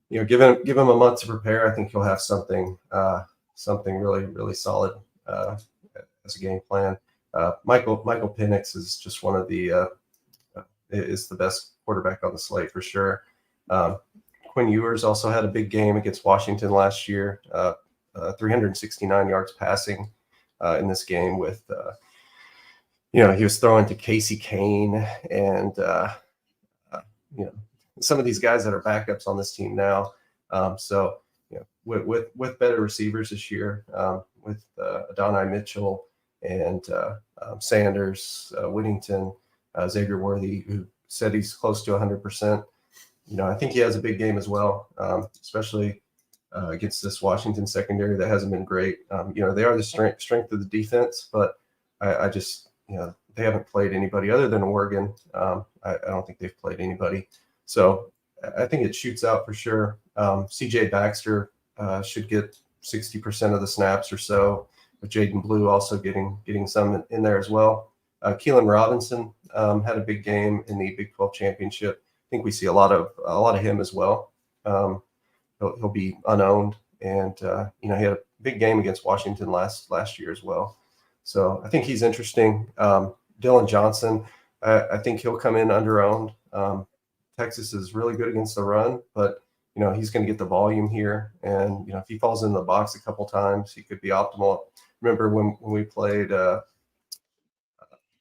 give him a month to prepare. I think he'll have something really, really solid as a game plan. Michael Penix is just one of is the best quarterback on the slate for sure. Quinn Ewers also had a big game against Washington last year, 369 yards passing in this game with, he was throwing to Casey Kane and, some of these guys that are backups on this team now. So, with better receivers this year, with Adonai Mitchell and Sanders, Whittington, Xavier Worthy, who said he's close to 100%. I think he has a big game as well, especially against this Washington secondary that hasn't been great. They are the strength of the defense, but I just, they haven't played anybody other than Oregon. I don't think they've played anybody. So I think it shoots out for sure. CJ Baxter should get 60% of the snaps or so, with Jaden Blue also getting some in there as well. Keelan Robinson had a big game in the Big 12 championship. I think we see a lot of him as well. He'll be unowned, and he had a big game against Washington last year as well. So I think he's interesting. Dylan Johnson, I think he'll come in underowned. Texas is really good against the run, but he's going to get the volume here, and if he falls in the box a couple times, he could be optimal. Remember when we played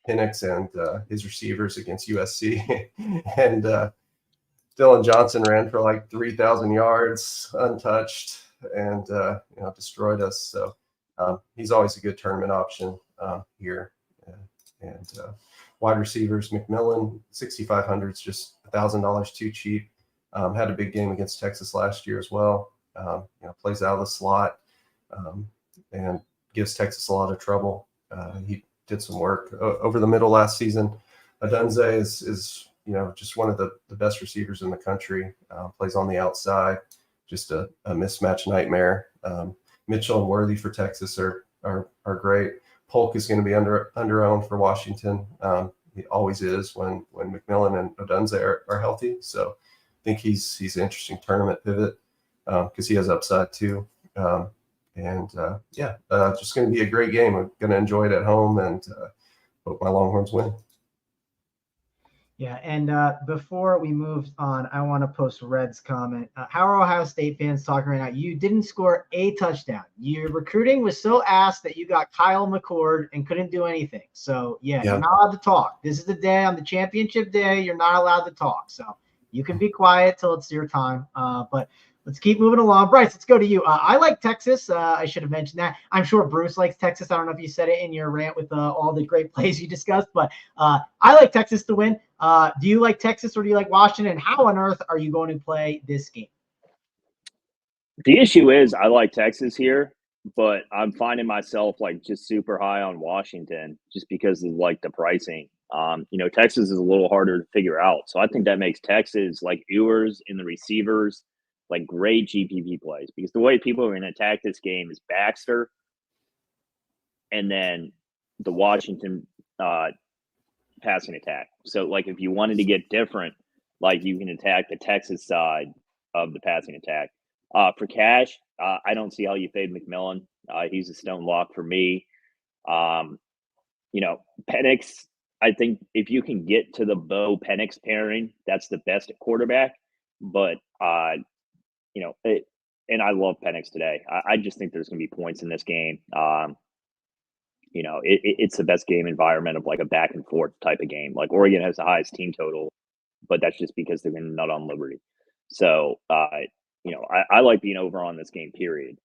Penix and his receivers against USC, and Dylan Johnson ran for like 3,000 yards untouched and destroyed us. So he's always a good tournament option here. And wide receivers, McMillan, 6,500 is just $1,000 too cheap. Had a big game against Texas last year as well. Plays out of the slot and gives Texas a lot of trouble. He did some work over the middle last season. Adunze is just one of the best receivers in the country. Plays on the outside, just a mismatch nightmare. Mitchell and Worthy for Texas are great. Polk is going to be under-owned for Washington. He always is when McMillan and Odunze are healthy. So I think he's an interesting tournament pivot because he has upside too. Just going to be a great game. I'm going to enjoy it at home and hope my Longhorns win. Yeah, and before we move on, I want to post Red's comment. How are Ohio State fans talking right now? You didn't score a touchdown. Your recruiting was so ass that you got Kyle McCord and couldn't do anything. So, yeah, you're not allowed to talk. This is the day on the championship day. You're not allowed to talk. So you can be quiet till it's your time. But let's keep moving along. Bryce, let's go to you. I like Texas. I should have mentioned that. I'm sure Bruce likes Texas. I don't know if you said it in your rant with all the great plays you discussed, but I like Texas to win. Do you like Texas or do you like Washington? How on earth are you going to play this game? The issue is I like Texas here, but I'm finding myself just super high on Washington just because of the pricing. Texas is a little harder to figure out. So I think that makes Texas Ewers in the receivers, great GPP plays, because the way people are going to attack this game is Baxter and then the Washington passing attack. So if you wanted to get different, you can attack the Texas side of the passing attack. For cash, I don't see how you fade McMillan. He's a stone lock for me. Penix, I think if you can get to the Bo Penix pairing, that's the best at quarterback. But and I love Penix today. I just think there's going to be points in this game. It's the best game environment of a back and forth type of game. Oregon has the highest team total, but that's just because they're going to nut on Liberty. So, I like being over on this game, period.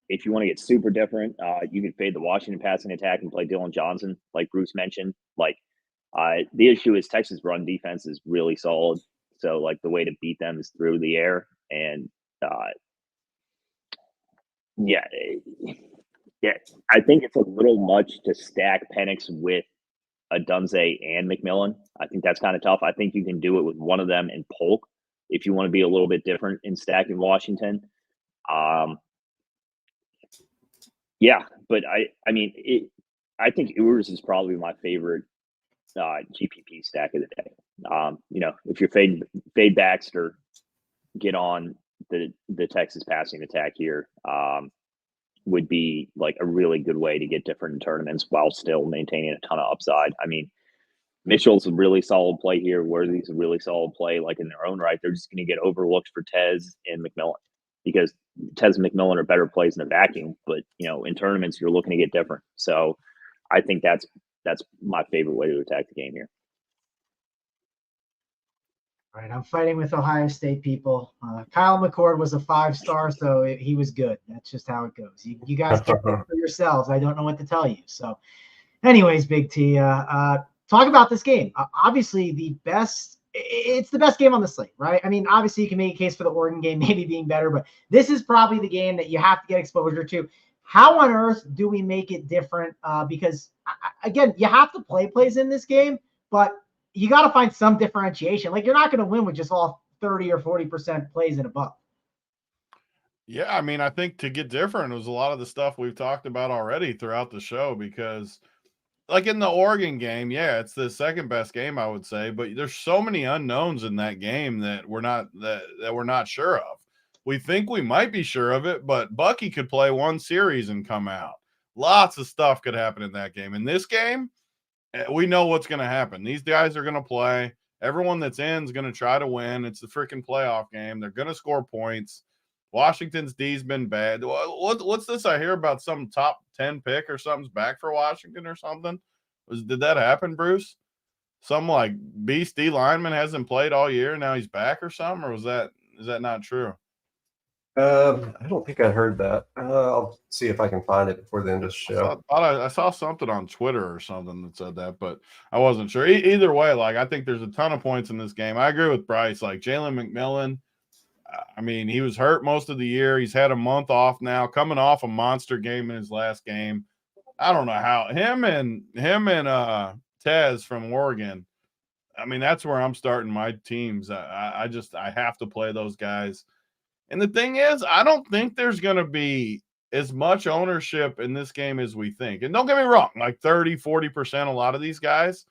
If you want to get super different, you can fade the Washington passing attack and play Dylan Johnson, like Bruce mentioned. The issue is Texas run defense is really solid. So, the way to beat them is through the air. And, I think it's a little much to stack Penix with Adunze and McMillan. I think that's kind of tough. I think you can do it with one of them and Polk if you want to be a little bit different in stacking Washington. Yeah, but I mean, I think Ewers is probably my favorite GPP stack of the day. If you're fade Baxter, get on the Texas passing attack here. Would be like a really good way to get different in tournaments while still maintaining a ton of upside. I mean, Mitchell's a really solid play here. Worthy's a really solid play. Like in their own right, they're just going to get overlooked for Tez and McMillan because Tez and McMillan are better plays in a vacuum. But in tournaments, you're looking to get different. So I think that's my favorite way to attack the game here. All right, I'm fighting with Ohio State people. Kyle McCord was a 5-star, so he was good. That's just how it goes. You guys can think for yourselves. I don't know what to tell you. So, anyways, Big T, talk about this game. Obviously, it's the best game on the slate, right? I mean, obviously, you can make a case for the Oregon game maybe being better, but this is probably the game that you have to get exposure to. How on earth do we make it different? Because, again, you have to play plays in this game, but you got to find some differentiation. Like, you're not going to win with just all 30 or 40% plays and above. Yeah, I mean, I think to get different was a lot of the stuff we've talked about already throughout the show because, like in the Oregon game, yeah, it's the second best game, I would say, but there's so many unknowns in that game that we're not sure of. We think we might be sure of it, but Bucky could play one series and come out. Lots of stuff could happen in that game. In this game, we know what's going to happen. These guys are going to play. Everyone that's in is going to try to win. It's a freaking playoff game. They're going to score points. Washington's D's been bad. What's this I hear about some top 10 pick or something's back for Washington or something? Did that happen, Bruce? Some like beast D lineman hasn't played all year. Now he's back or something? Or is that not true? I don't think I heard that. I'll see if I can find it before the end of the show. I saw something on Twitter or something that said that, but I wasn't sure. Either way, like I think there's a ton of points in this game. I agree with Bryce. Like Jalen McMillan, I mean, he was hurt most of the year. He's had a month off now, coming off a monster game in his last game. I don't know how him and Tez from Oregon. I mean, that's where I'm starting my teams. I have to play those guys. And the thing is, I don't think there's going to be as much ownership in this game as we think. And don't get me wrong, like 30, 40%, a lot of these guys,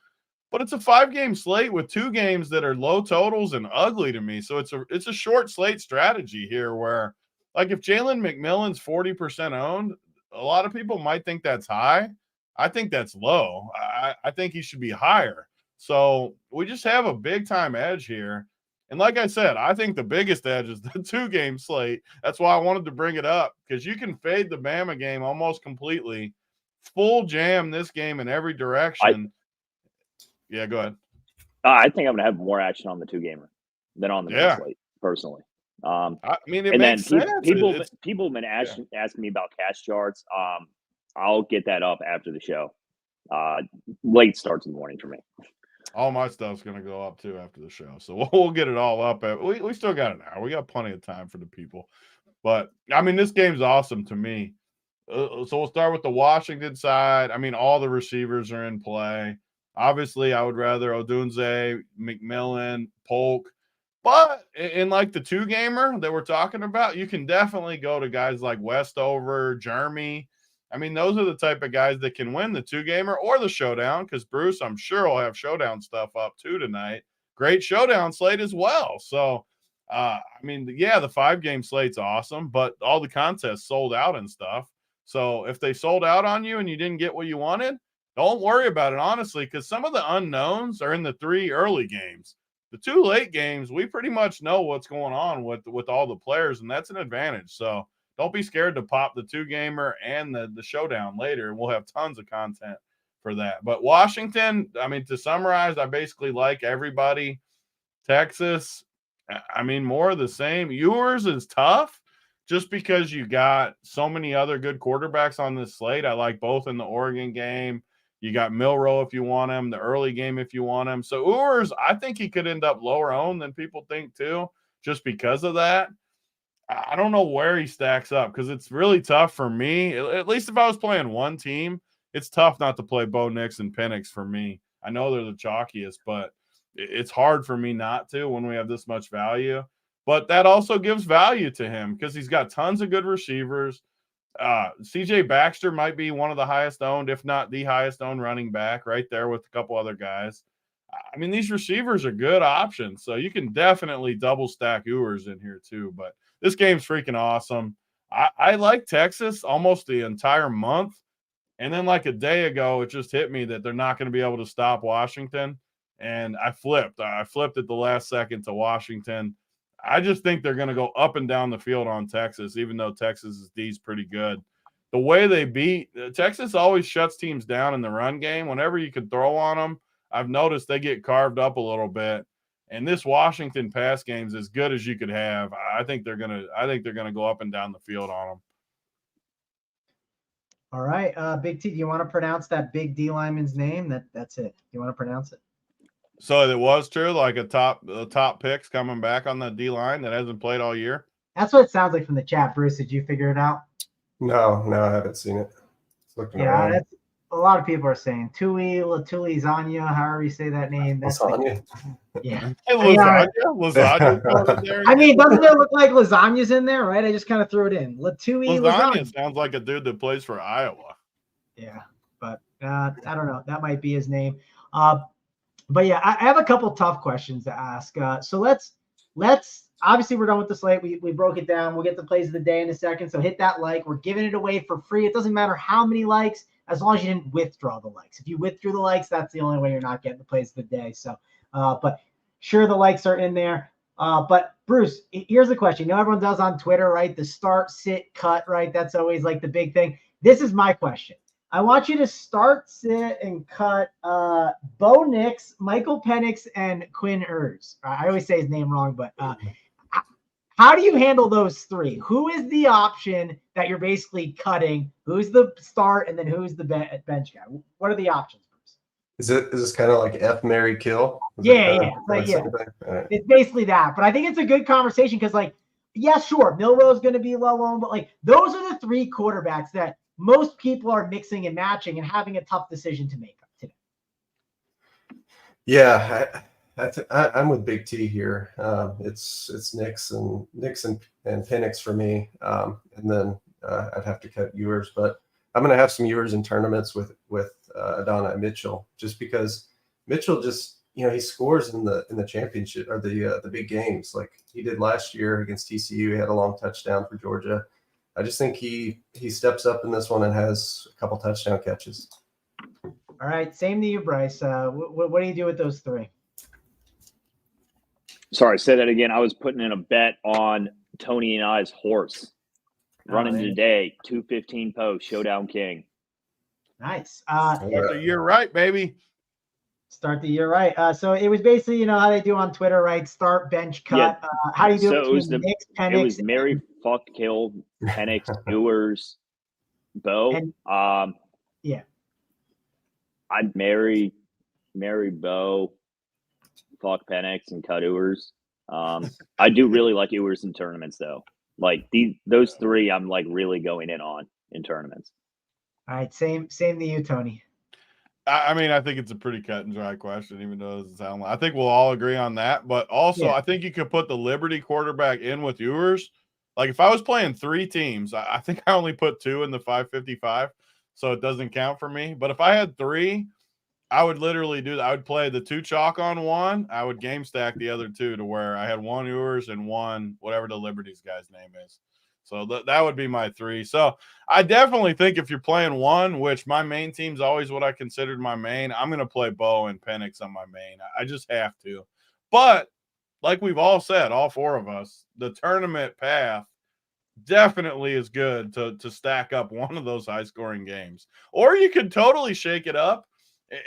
but it's a 5-game slate with 2 games that are low totals and ugly to me. So it's a short slate strategy here where, like, if Jalen McMillan's 40% owned, a lot of people might think that's high. I think that's low. I think he should be higher. So we just have a big time edge here. And like I said, I think the biggest edge is the 2-game slate. That's why I wanted to bring it up, because you can fade the Bama game almost completely, full jam this game in every direction. Yeah, go ahead. I think I'm going to have more action on the 2-gamer than on the main slate, personally. I mean, it and makes then sense. People have been asking me about cash charts. I'll get that up after the show. Late starts in the morning for me. All my stuff's going to go up, too, after the show. So we'll get it all up. We still got an hour. We got plenty of time for the people. But, I mean, this game's awesome to me. So we'll start with the Washington side. I mean, all the receivers are in play. Obviously, I would rather Odunze, McMillan, Polk. But in like the 2-gamer that we're talking about, you can definitely go to guys like Westover, Jeremy. I mean, those are the type of guys that can win the 2-gamer or the showdown, because Bruce, I'm sure, will have showdown stuff up too tonight. Great showdown slate as well. So, I mean, yeah, the 5-game slate's awesome, but all the contests sold out and stuff. So if they sold out on you and you didn't get what you wanted, don't worry about it, honestly, because some of the unknowns are in the 3 early games. The 2 late games, we pretty much know what's going on with all the players, and that's an advantage. So don't be scared to pop the 2-gamer and the showdown later, and we'll have tons of content for that. But Washington, I mean, to summarize, I basically like everybody. Texas, I mean, more of the same. Yours is tough just because you got so many other good quarterbacks on this slate. I like both in the Oregon game. You got Milroe if you want him, the early game if you want him. So Ewers, I think he could end up lower owned than people think too, just because of that. I don't know where he stacks up because it's really tough for me. At least if I was playing one team, it's tough not to play Bo Nix and Penix for me. I know they're the chalkiest, but it's hard for me not to when we have this much value. but that also gives value to him because he's got tons of good receivers. CJ Baxter might be one of the highest owned, if not the highest owned running back, right there with a couple other guys. I mean, these receivers are good options, so you can definitely double stack Ewers in here too. But this game's freaking awesome. I like Texas almost the entire month. And then like a day ago, it just hit me that they're not going to be able to stop Washington. And I flipped. I flipped at the last second to Washington. I just think they're going to go up and down the field on Texas, even though Texas' D is pretty good. The way they beat Texas always shuts teams down in the run game. Whenever you can throw on them, I've noticed they get carved up a little bit. And this Washington pass game is as good as you could have. I think they're gonna go up and down the field on them. All right, Big T, do you want to pronounce that big D lineman's name? That's it. Do you want to pronounce it? So it was true, like the top picks coming back on the D line that hasn't played all year. That's what it sounds like from the chat. Bruce, did you figure it out? No, I haven't seen it. Yeah, that's a lot of people are saying Tui Zanya, however you say that name. That's lasagna. Yeah. Lasagna. I mean, doesn't it look like lasagna's in there, right? I just kind of threw it in. Lasagna sounds like a dude that plays for Iowa. Yeah, but I don't know. That might be his name. But yeah, I have a couple tough questions to ask. So let's obviously we're done with the slate. We broke it down. We'll get the plays of the day in a second. So hit that like. We're giving it away for free. It doesn't matter how many likes, as long as you didn't withdraw the likes. If you withdrew the likes, that's the only way you're not getting the plays of the day. So, but sure, the likes are in there. But Bruce, here's the question. You know, everyone does on Twitter, right? The start, sit, cut, right? That's always like the big thing. This is my question. I want you to start, sit, and cut Bo Nix, Michael Penix, and Quinn Ewers. I always say his name wrong, but how do you handle those three? Who is the option that you're basically cutting? Who's the start, and then who's the bench guy? What are the options, Bruce? Is this kind of like F, Marry, Kill? Yeah. It's basically that. But I think it's a good conversation because, like, yeah, sure, Milroe's going to be low owned, but like those are the three quarterbacks that most people are mixing and matching and having a tough decision to make today. Yeah, I'm with Big T here. It's Nix and Penix for me, and then I'd have to cut Ewers, but I'm going to have some Ewers in tournaments with Adonai Mitchell, just because Mitchell just he scores in the championship or the big games like he did last year against TCU. He had a long touchdown for Georgia. I just think he steps up in this one and has a couple touchdown catches. All right, same to you, Bryce. What do you do with those three? Sorry, say that again. I was putting in a bet on Tony and I's horse running today. 2:15 post Showdown King. Nice. Start the year right, baby. Start the year right. So it was basically, how they do on Twitter, right? Start, bench, cut. Yeah. How do you do so it? It was Mary, fuck, kill, Penix, Ewers, Bo. Yeah. I'd marry Bo, fuck Penix, and cut Ewers. I do really like Ewers in tournaments, though. Like those three, I'm like really going in on in tournaments. All right, same to you, Tony. I mean, I think it's a pretty cut and dry question, even though it doesn't sound like. I think we'll all agree on that. But also, I think you could put the Liberty quarterback in with Ewers. Like if I was playing three teams, I think I only put two in the 555, so it doesn't count for me. But if I had three, I would literally do that. I would play the two chalk on one. I would game stack the other two to where I had one Ewers and one whatever the Liberty's guy's name is. So that would be my three. So I definitely think if you're playing one, which my main team's always what I considered my main, I'm going to play Bo and Penix on my main. I just have to. But like we've all said, all four of us, the tournament path definitely is good to stack up one of those high-scoring games. Or you could totally shake it up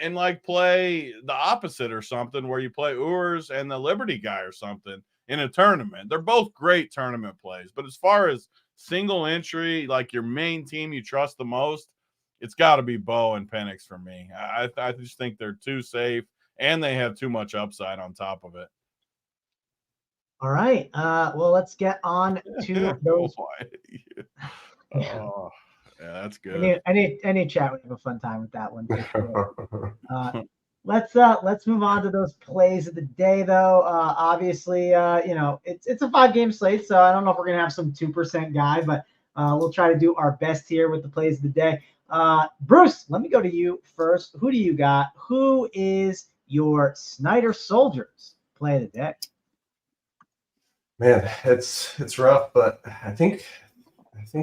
and like play the opposite or something where you play Ewers and the Liberty guy or something in a tournament. They're both great tournament plays. But as far as single entry, like your main team you trust the most, it's got to be Bo and Penix for me. I just think they're too safe and they have too much upside on top of it. All right. Well, let's get on to those. Oh, yeah, that's good. I need chat. We have a fun time with that one. For sure. Let's move on to those plays of the day, though. Obviously, it's a 5-game slate, so I don't know if we're gonna have some 2% guy, but we'll try to do our best here with the plays of the day. Bruce, let me go to you first. Who do you got? Who is your Snyder Soldiers play of the day? Man, it's rough, but I think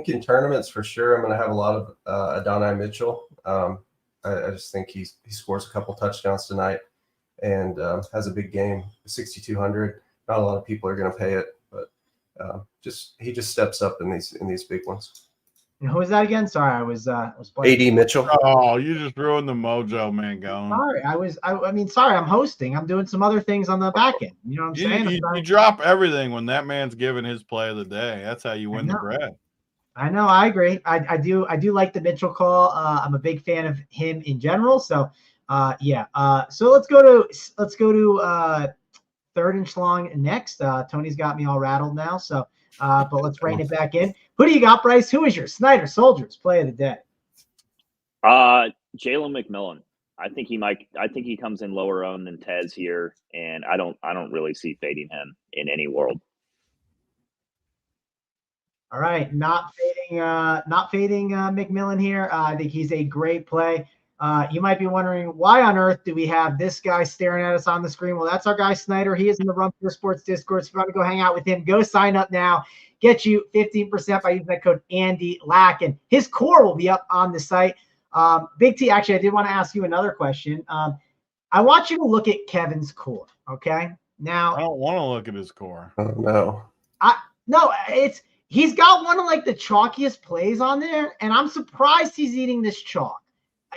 in tournaments for sure I'm going to have a lot of Adonai Mitchell. I just think he scores a couple touchdowns tonight and has a big game. 6,200. Not a lot of people are going to pay it, but he just steps up in these big ones. And who is that again? Sorry, I was playing. AD Mitchell. Oh, you just ruined the mojo, man. Going. Sorry, sorry, I'm hosting. I'm doing some other things on the back end. You know what I'm saying? You drop everything when that man's giving his play of the day. That's how you win the bread. I know. I agree. I do like the Mitchell call. I'm a big fan of him in general. So, yeah. So let's go to third and long next. Tony's got me all rattled now. So, but let's rein it back in. Who do you got, Bryce? Who is your Snyder Soldiers play of the day? Jalen McMillan. I think he comes in lower owned than Tez here, and I don't really see fading him in any world. All right, not fading McMillan here. I think he's a great play. You might be wondering, why on earth do we have this guy staring at us on the screen? Well, that's our guy Snyder. He is in the Run for Sports Discord. So if you want to go hang out with him, go sign up now. Get you 15% by using that code Andy Lack, and his core will be up on the site. Big T, actually, I did want to ask you another question. I want you to look at Kevin's core. Okay, now I don't want to look at his core. Oh no. He's got one of like the chalkiest plays on there, and I'm surprised he's eating this chalk.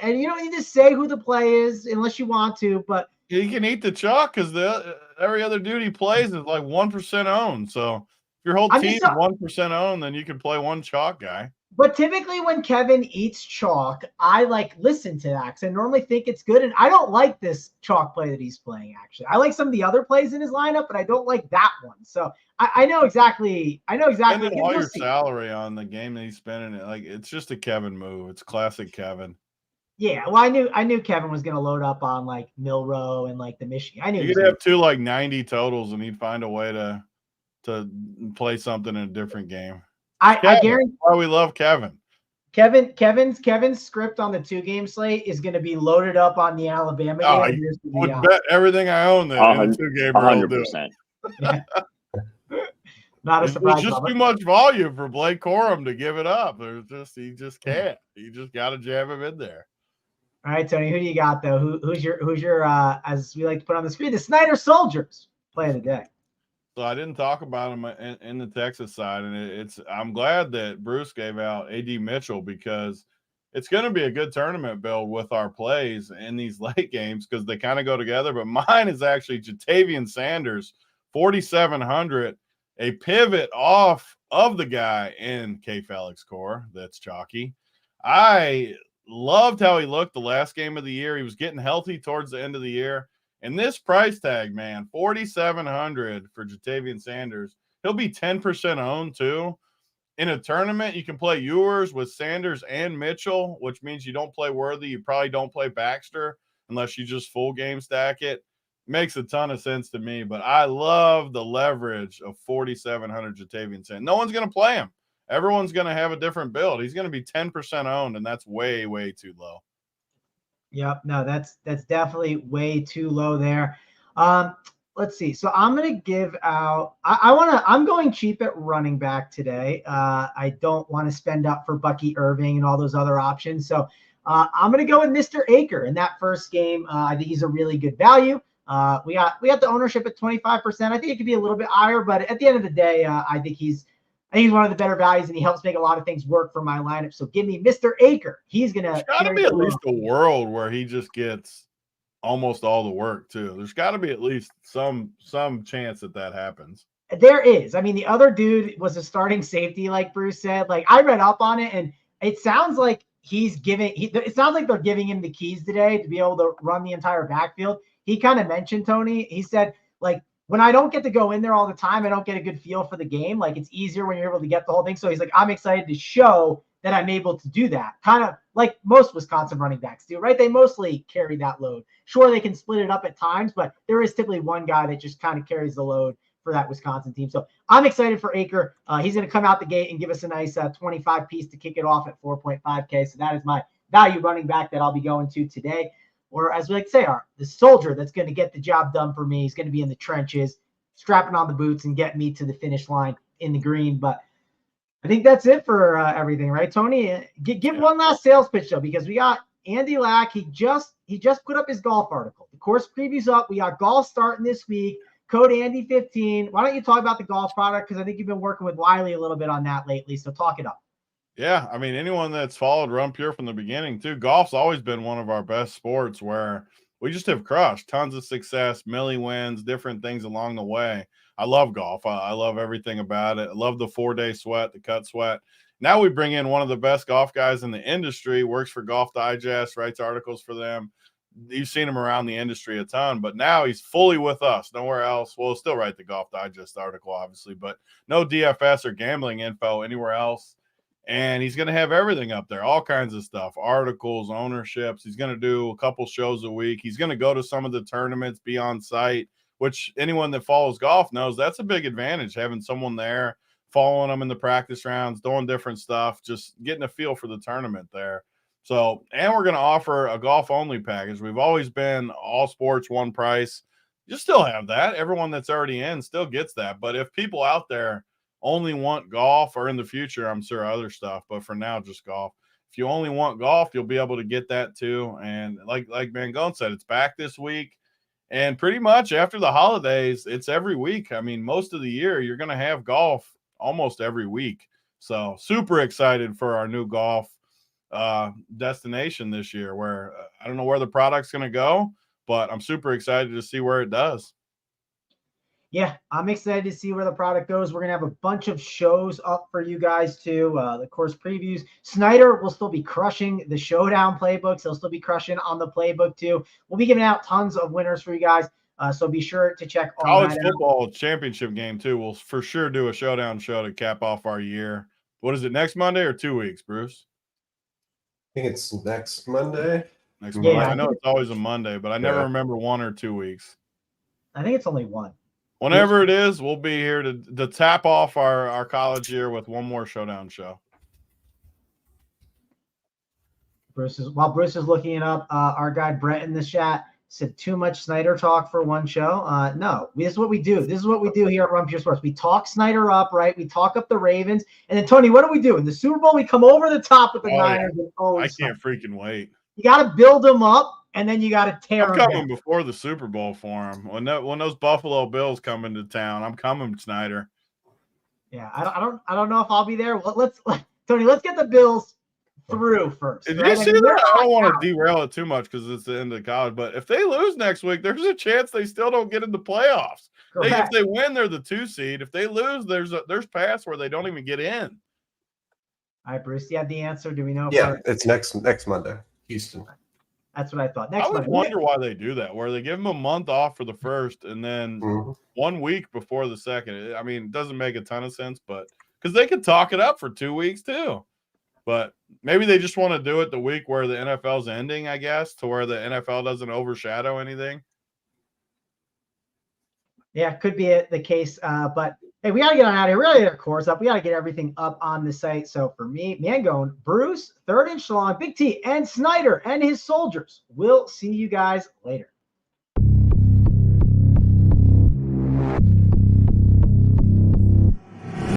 And you don't need to say who the play is unless you want to, but he can eat the chalk because every other dude he plays is like 1% owned. So if your whole team is 1% owned, then you can play one chalk guy. But typically when Kevin eats chalk, I listen to that because I normally think it's good. And I don't like this chalk play that he's playing, actually. I like some of the other plays in his lineup, but I don't like that one. So I know exactly. Spending all your salary on the game that he's spending, it's just a Kevin move. It's classic Kevin. Yeah, well, I knew Kevin was going to load up on Milrow and the Michigan. I knew he could have two 90 totals, and he'd find a way to play something in a different game. I guarantee why we love Kevin. Kevin's script on the 2-game slate is going to be loaded up on the Alabama game. I would bet everything I own that in the 2-game 100%. Yeah. Not a surprise. There's just too much volume for Blake Corum to give it up. He just can't. You just got to jab him in there. All right, Tony, who do you got though? Who's your as we like to put on the screen, the Snyder Soldiers play of the day? So I didn't talk about him in the Texas side, and I'm glad that Bruce gave out AD Mitchell because it's going to be a good tournament build with our plays in these late games because they kind of go together. But mine is actually Jatavian Sanders, 4,700, a pivot off of the guy in K. Felix core. That's chalky. I loved how he looked the last game of the year. He was getting healthy towards the end of the year. And this price tag, man, 4,700 for Jatavian Sanders. He'll be 10% owned too. In a tournament, you can play yours with Sanders and Mitchell, which means you don't play Worthy. You probably don't play Baxter unless you just full game stack it. Makes a ton of sense to me, but I love the leverage of 4,700 Jatavian Sanders. No one's going to play him. Everyone's going to have a different build. He's going to be 10% owned, and that's way, way too low. Yep. No, that's definitely way too low there. Let's see. So I'm going to give out, I'm going cheap at running back today. I don't want to spend up for Bucky Irving and all those other options. So I'm going to go with Mr. Aker in that first game. I think he's a really good value. We got the ownership at 25%. I think it could be a little bit higher, but at the end of the day, I think he's one of the better values, and he helps make a lot of things work for my lineup. So give me Mr. Aker. He's going to. There's got to be at least a world where he just gets almost all the work too. There's got to be at least some chance that happens. There is. I mean, the other dude was a starting safety, like Bruce said. I read up on it, and it sounds like it sounds like they're giving him the keys today to be able to run the entire backfield. He kind of mentioned, Tony, he said, when I don't get to go in there all the time, I don't get a good feel for the game. It's easier when you're able to get the whole thing. So he's like, I'm excited to show that I'm able to do that. Kind of like most Wisconsin running backs do, right? They mostly carry that load. Sure, they can split it up at times, but there is typically one guy that just kind of carries the load for that Wisconsin team. So I'm excited for Aker. He's going to come out the gate and give us a nice 25 piece to kick it off at 4.5K. So that is my value running back that I'll be going to today. Or as we like to say, the soldier that's going to get the job done for me. He's going to be in the trenches, strapping on the boots and get me to the finish line in the green. But I think that's it for everything, right, Tony? Give one last sales pitch, though, because we got Andy Lack. He just put up his golf article. The course preview's up. We got golf starting this week. Code Andy15. Why don't you talk about the golf product? Because I think you've been working with Wiley a little bit on that lately. So talk it up. Yeah, I mean, anyone that's followed Run Pure from the beginning, too, golf's always been one of our best sports where we just have crushed tons of success, milli wins, different things along the way. I love golf. I love everything about it. I love the 4-day sweat, the cut sweat. Now we bring in one of the best golf guys in the industry, works for Golf Digest, writes articles for them. You've seen him around the industry a ton, but now he's fully with us, nowhere else. We'll still write the Golf Digest article, obviously, but no DFS or gambling info anywhere else. And he's going to have everything up there, all kinds of stuff, articles, ownerships. He's going to do a couple shows a week. He's going to go to some of the tournaments, be on site, which anyone that follows golf knows that's a big advantage, having someone there, following them in the practice rounds, doing different stuff, just getting a feel for the tournament there. So, and we're going to offer a golf-only package. We've always been all sports, one price. You still have that. Everyone that's already in still gets that. But if people out there only want golf, or in the future, I'm sure other stuff, but for now, just golf. If you only want golf, you'll be able to get that too. And like Mangone said, it's back this week. And pretty much after the holidays, it's every week. I mean, most of the year, you're going to have golf almost every week. So super excited for our new golf destination this year, where I don't know where the product's going to go, but I'm super excited to see where it does. Yeah, I'm excited to see where the product goes. We're going to have a bunch of shows up for you guys too. The course previews. Snyder will still be crushing the showdown playbooks. He'll still be crushing on the playbook too. We'll be giving out tons of winners for you guys. So be sure to check all college football championship game too. We'll for sure do a showdown show to cap off our year. What is it, next Monday or 2 weeks, Bruce? I think it's next Monday. Next Monday. I know it's always a Monday, but I never remember 1 or 2 weeks. I think it's only one. Whenever it is, we'll be here to tap off our college year with one more showdown show. While Bruce is looking it up, our guy Brett in the chat said too much Snyder talk for one show. No, this is what we do. This is what we do here at Run Pure Sports. We talk Snyder up, right? We talk up the Ravens. And then, Tony, what do? In the Super Bowl, we come over the top with the Niners. Yeah. I can't freaking wait. You got to build them up, and then you got to tear them down. I'm coming before the Super Bowl for them. When those Buffalo Bills come into town, I'm coming, Snyder. Yeah, I don't know if I'll be there. Tony, let's get the Bills through first. Did you see that? I don't want to derail it too much because it's the end of college. But if they lose next week, there's a chance they still don't get into playoffs. If they win, they're the 2 seed. If they lose, there's paths where they don't even get in. All right, Bruce, you have the answer. Do we know? Yeah, it's next Monday, Houston. That's what I thought. I would wonder why they do that, where they give them a month off for the first and then 1 week before the second. I mean, it doesn't make a ton of sense, but because they could talk it up for 2 weeks too. But maybe they just want to do it the week where the NFL's ending, I guess, to where the NFL doesn't overshadow anything. Yeah, could be the case. But hey, we got to get on out of here. We got to get our course up. We got to get everything up on the site. So for me, Mangone, Bruce, Third Inch Long, Big T, and Snyder and his soldiers, we'll see you guys later.